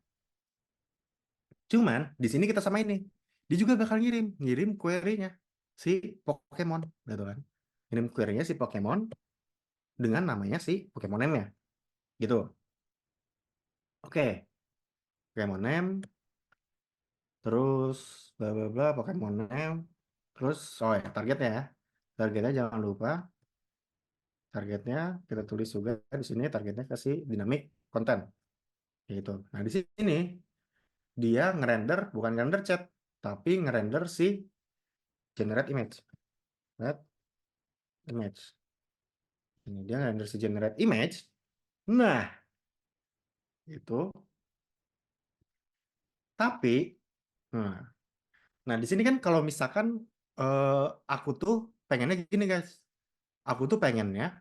cuman di sini kita sama ini. Dia juga bakal ngirim query-nya si Pokemon gitu kan. Ngirim query-nya si Pokemon dengan namanya si Pokemon name-nya. Gitu. Oke. Pokemon name, terus bla bla bla Pokemon name, terus targetnya ya. Targetnya jangan lupa, targetnya kita tulis juga di sini targetnya kasih dynamic content. Gitu. Nah, di sini dia ngerender bukan ngerender chat, tapi ngerender si generate image. Generate image. Ini dia ngerender si generate image. Nah, itu. Tapi, nah, nah di sini kan kalau misalkan aku tuh pengennya gini guys, aku tuh pengennya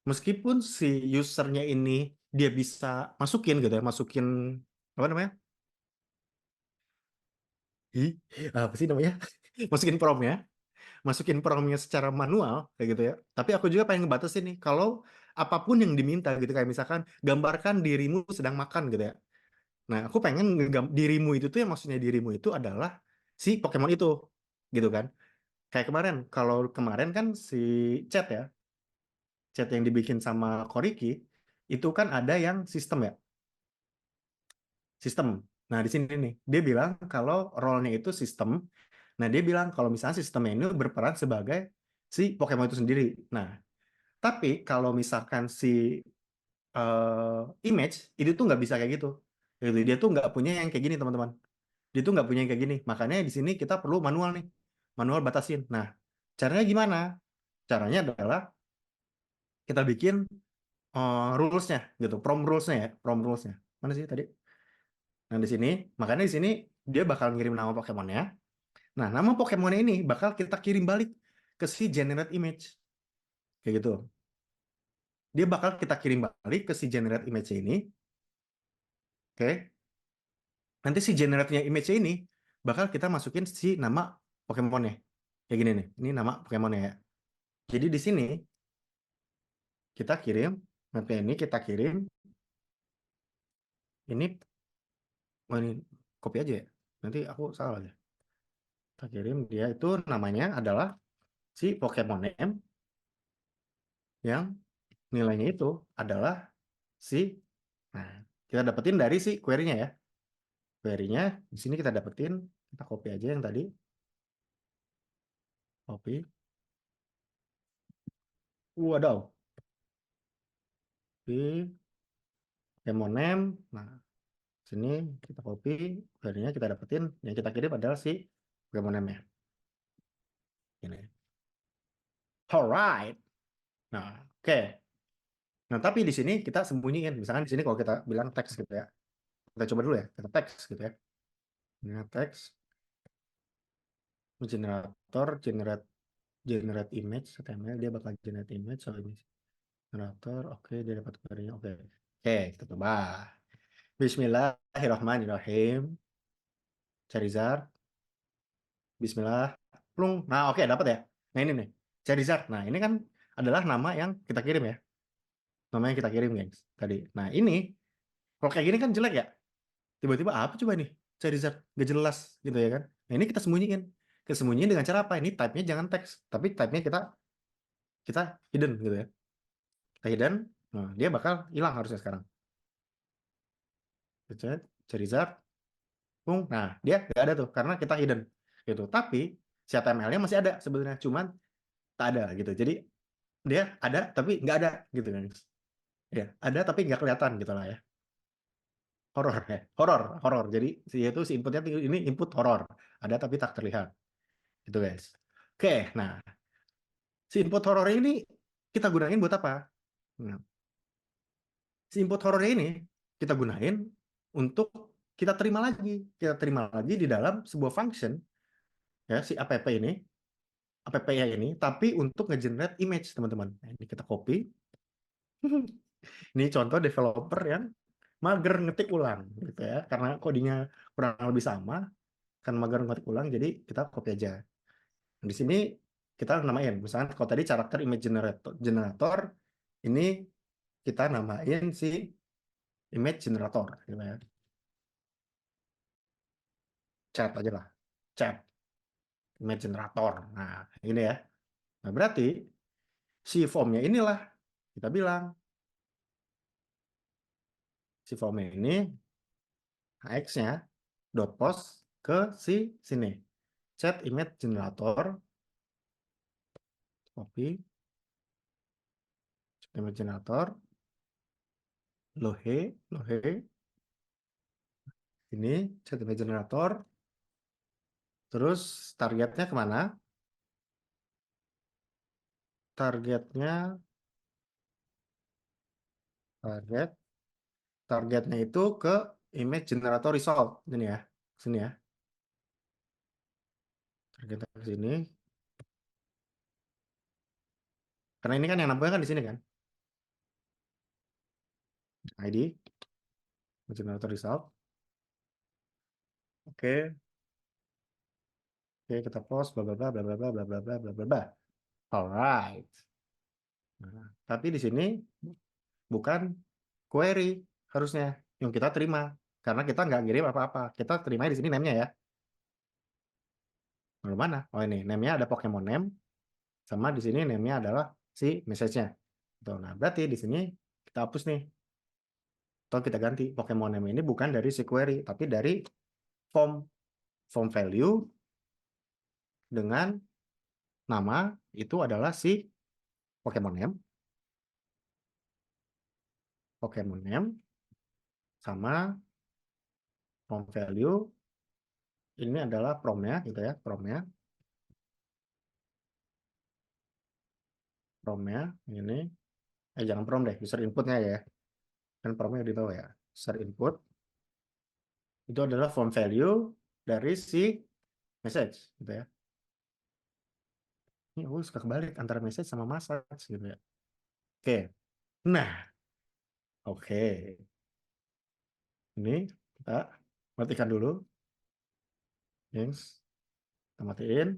meskipun si usernya ini dia bisa masukin gitu ya, masukin apa namanya? Ih, apa sih namanya? Masukin promnya secara manual kayak gitu ya. Tapi aku juga pengen ngebatasin nih, kalau apapun yang diminta gitu kayak misalkan gambarkan dirimu sedang makan gitu ya. Nah, aku pengen dirimu itu tuh yang maksudnya dirimu itu adalah si Pokemon itu, gitu kan? Kayak kemarin, kalau kemarin kan si chat yang dibikin sama Koriki itu kan ada yang sistem ya, sistem. Nah, di sini nih dia bilang kalau role-nya itu sistem. Nah, dia bilang kalau misalnya sistemnya ini berperan sebagai si Pokemon itu sendiri. Nah, tapi kalau misalkan si image itu tuh nggak bisa kayak gitu. Gitu. Dia tuh nggak punya yang kayak gini teman-teman. Dia tuh nggak punya yang kayak gini. Makanya di sini kita perlu manual nih, manual batasin. Nah, caranya gimana? Caranya adalah kita bikin rules-nya gitu, prom rules-nya ya, prom rules-nya. Mana sih tadi? Nah, di sini, makanya di sini dia bakal ngirim nama Pokemon-nya. Nah, nama Pokemon ini bakal kita kirim balik ke si generate image. Kayak gitu. Dia bakal kita kirim balik ke si generate image ini. Oke. Nanti si generate-nya image ini bakal kita masukin si nama Pokemon-nya. Kayak gini nih. Ini nama Pokemon-nya ya. Jadi di sini kita kirim, nanti ini kita kirim. Ini, oh ini copy aja ya. Nanti aku salah aja. Kita kirim dia itu namanya adalah si Pokemon name yang nilainya itu adalah si, nah kita dapetin dari si query-nya ya. Query-nya di sini kita dapetin, kita copy aja yang tadi. Copy. Waduh. Copy. Pokemon name. Nah, sini kita copy, query-nya kita dapetin, yang kita kirim adalah si Pokemon name-nya. Ini. Alright. Nah, oke. Nah, tapi di sini kita sembunyiin. Misalkan di sini kalau kita bilang teks gitu ya. Kita coba dulu ya, kita teks gitu ya. Ini teks, generator, generate image, HTML, dia bakal generate image, so ini generator, oke, dia dapat query-nya, oke. Oke, kita coba. Bismillahirrahmanirrahim. Charizard. Bismillah. Plung. Nah, oke, dapat ya. Nah, ini nih. Charizard. Nah, ini kan adalah nama yang kita kirim ya. Nama yang kita kirim, guys. Tadi. Nah, ini kalau kayak gini kan jelek ya. Tiba-tiba apa coba nih? Charizard. Gak jelas gitu ya kan. Nah, ini kita sembunyiin. Kita sembunyiin dengan cara apa? Ini type-nya jangan teks, tapi type-nya kita hidden gitu ya. Kita hidden. Nah, dia bakal hilang harusnya sekarang. Charizard. Plung. Nah, dia nggak ada tuh karena kita hidden gitu. Tapi si HTML-nya masih ada sebenarnya, cuman tak ada gitu. Jadi dia ada tapi nggak ada gitu kan. Ya, ada tapi nggak kelihatan gitu lah ya. Horor ya, horor. Jadi si inputnya ini input horor. Ada tapi tak terlihat. Itu guys. Oke, nah si input horor ini kita gunain buat apa? Nah, si input horor ini kita gunain untuk kita terima lagi. Kita terima lagi di dalam sebuah function ya si app ini, app ini, tapi untuk nge-generate image teman-teman. Nah, ini kita copy. Ini contoh developer yang mager ngetik ulang gitu ya, karena codingnya kurang lebih sama, kan mager ngetik ulang, jadi kita copy aja. Di sini kita namain, misalnya kalau tadi karakter image generator, ini kita namain si image generator gitu ya. Chat aja lah, chat image generator. Nah ini ya. Nah berarti si formnya inilah kita bilang si formnya ini x-nya dot post ke si sini chat image generator, copy image generator, lohe ini chat image generator, terus targetnya kemana? Targetnya target targetnya itu ke image generator result ini ya, sini ya, targetnya ke sini, karena ini kan yang nampaknya kan di sini kan, ID generator result. Oke, kita post bla bla bla bla bla bla bla bla bla bla bla bla. Alright. Nah, tapi di sini bukan query harusnya yang kita terima, karena kita nggak ngirim apa-apa, kita terima di sini name-nya ya. Lalu mana? Oh ini name-nya ada Pokemon name, sama di sini name-nya adalah si message-nya. Tuh, nah berarti di sini kita hapus nih, atau kita ganti Pokemon name ini bukan dari si query, tapi dari form value dengan nama itu adalah si Pokemon name sama form value ini adalah promnya gitu ya, promnya ini, jangan prom deh, user inputnya ya, kan promnya di bawah ya, user input itu adalah form value dari si message gitu ya. Ini aku suka kebalik antara message sama massage gitu ya. Oke. Nah, oke. Ini kita matikan dulu. Yes. Kita matiin.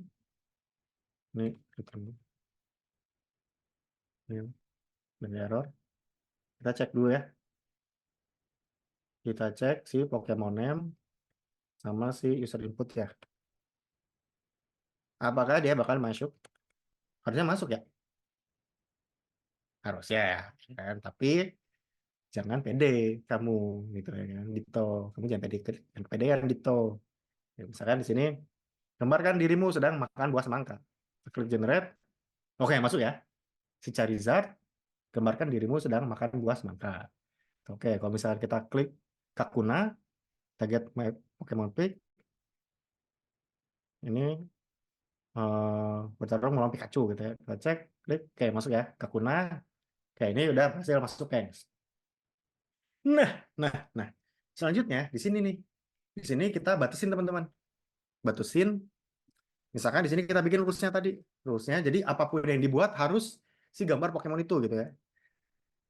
Ini ini error. Kita cek dulu ya. Kita cek si Pokemon name sama si user input ya. Apakah dia bakal masuk? Harusnya masuk ya. Harusnya ya. Kan? Tapi jangan pede kamu gitu ya kan. Dito. Kamu jangan pede kan Dito. Ya, misalkan di sini gambarkan dirimu sedang makan buah semangka. Klik generate. Oke, masuk ya. Si Charizard, gambarkan dirimu sedang makan buah semangka. Oke, kalau misalnya kita klik Kakuna, target my Pokemon Pick, ini bertarung melawan Pikachu gitu ya. Kita cek, klik, oke masuk ya, Kakuna. Oke, ini udah berhasil masuk, guys. Nah. Selanjutnya di sini nih. Di sini kita batasin teman-teman. Batasin. Misalkan di sini kita bikin rulesnya tadi. Rulesnya, jadi apapun yang dibuat harus si gambar Pokemon itu gitu ya.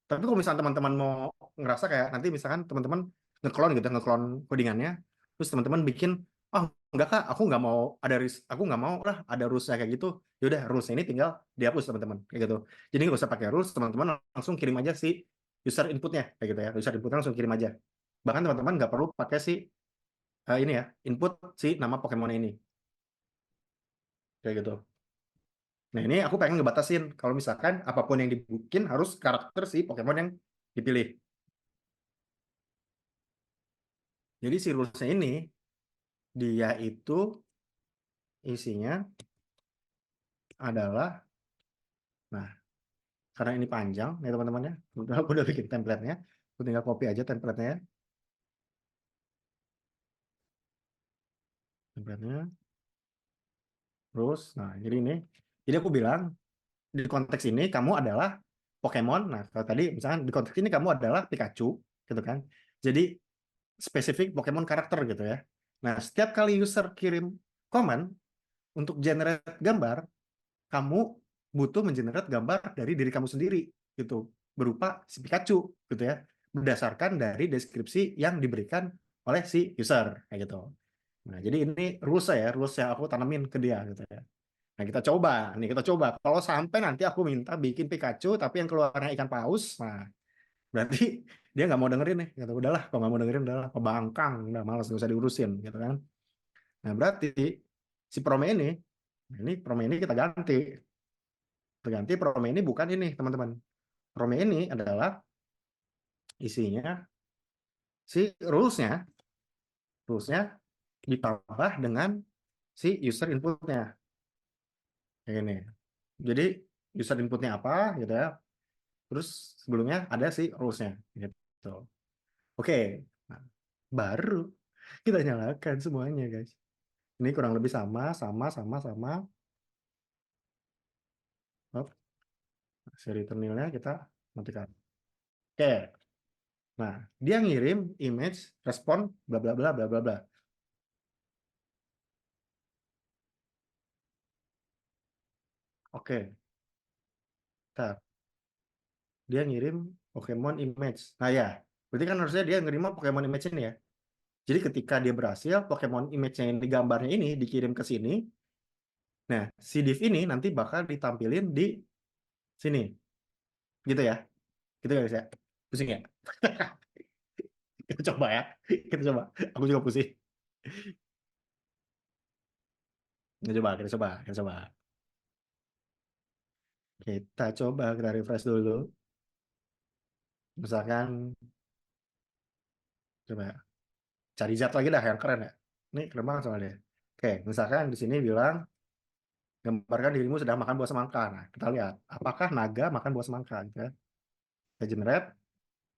Tapi kalau misalnya teman-teman mau ngerasa kayak nanti misalkan teman-teman ngeklon gitu, ngeklon codingannya, terus teman-teman bikin, oh enggak kak, aku nggak mau lah ada rulesnya kayak gitu. Yaudah rules ini tinggal dihapus teman-teman kayak gitu. Jadi nggak usah pakai rules, teman-teman langsung kirim aja si user inputnya kayak gitu ya. User inputnya langsung kirim aja. Bahkan teman-teman nggak perlu pakai si ini ya, input si nama Pokemon ini kayak gitu. Nah ini aku pengen ngebatasin kalau misalkan apapun yang dibikin harus karakter si Pokemon yang dipilih. Jadi si rulesnya ini dia itu isinya adalah, nah karena ini panjang ya teman-teman ya, aku udah bikin template-nya, aku tinggal copy aja template-nya ya. Template-nya, terus, nah jadi aku bilang di konteks ini kamu adalah Pokemon, nah kalau tadi misalkan di konteks ini kamu adalah Pikachu, gitu kan, jadi spesifik Pokemon karakter gitu ya. Nah setiap kali user kirim comment untuk generate gambar, kamu butuh mengenerate gambar dari diri kamu sendiri gitu, berupa si Pikachu gitu ya, berdasarkan dari deskripsi yang diberikan oleh si user kayak gitu. Nah, jadi ini rules yang aku tanamin ke dia gitu ya. Nah, kita coba kalau sampai nanti aku minta bikin Pikachu tapi yang keluarnya ikan paus, nah berarti dia nggak mau dengerin nih gitu. Udahlah, kalau nggak mau dengerin udahlah, pembangkang, udah malas, nggak usah diurusin gitu kan. Nah, berarti si Prome ini kita ganti. Terganti Prome ini bukan ini teman-teman. Prome ini adalah isinya si rulesnya ditambah dengan si user inputnya kayak gini. Jadi user inputnya apa gitu ya. Terus sebelumnya ada si rulesnya gitu. Oke, nah, baru kita nyalakan semuanya guys. Ini kurang lebih sama. Hop, seri terminalnya kita matikan. Oke, nah dia ngirim image respon bla bla bla bla bla bla. Oke, nah, dia ngirim Pokemon image. Nah ya, berarti kan harusnya dia ngirim Pokemon image ini ya. Jadi ketika dia berhasil, Pokemon image yang digambarnya ini dikirim ke sini. Nah, si div ini nanti bakal ditampilin di sini. Gitu ya. Gitu ya guys ya. Pusing ya? Kita coba ya. Kita coba. Aku juga pusing. Kita coba. Kita refresh dulu. Misalkan, coba cari zat lagi dah yang keren ya. Ini keren banget soalnya. Oke, misalkan di sini bilang gambarkan dirimu sedang makan buah semangka. Nah, kita lihat apakah naga makan buah semangka gitu ya. Kita generate.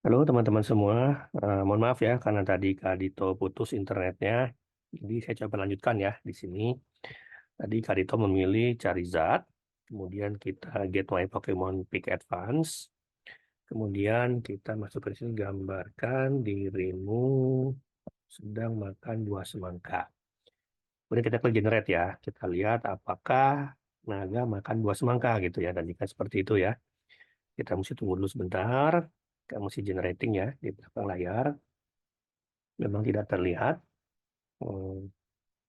Halo teman-teman semua, mohon maaf ya karena tadi Kak Dito putus internetnya. Jadi saya coba lanjutkan ya di sini. Tadi Kak Dito memilih Charizard, kemudian kita Get My Pokemon Pick Advance, kemudian kita masuk ke sini gambarkan dirimu sedang makan buah semangka. Kemudian kita klik generate ya. Kita lihat apakah naga makan buah semangka gitu ya. Dan jika seperti itu ya, kita mesti tunggu dulu sebentar. Kita mesti generating ya di belakang layar. Memang tidak terlihat.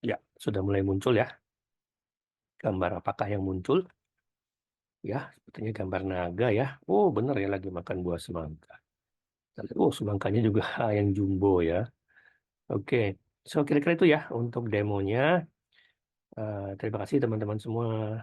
Ya, sudah mulai muncul ya. Gambar apakah yang muncul? Ya, sepertinya gambar naga ya. Oh, benar ya lagi makan buah semangka. Oh, semangkanya juga yang jumbo ya. Oke, so kira-kira itu ya untuk demonya. Terima kasih teman-teman semua.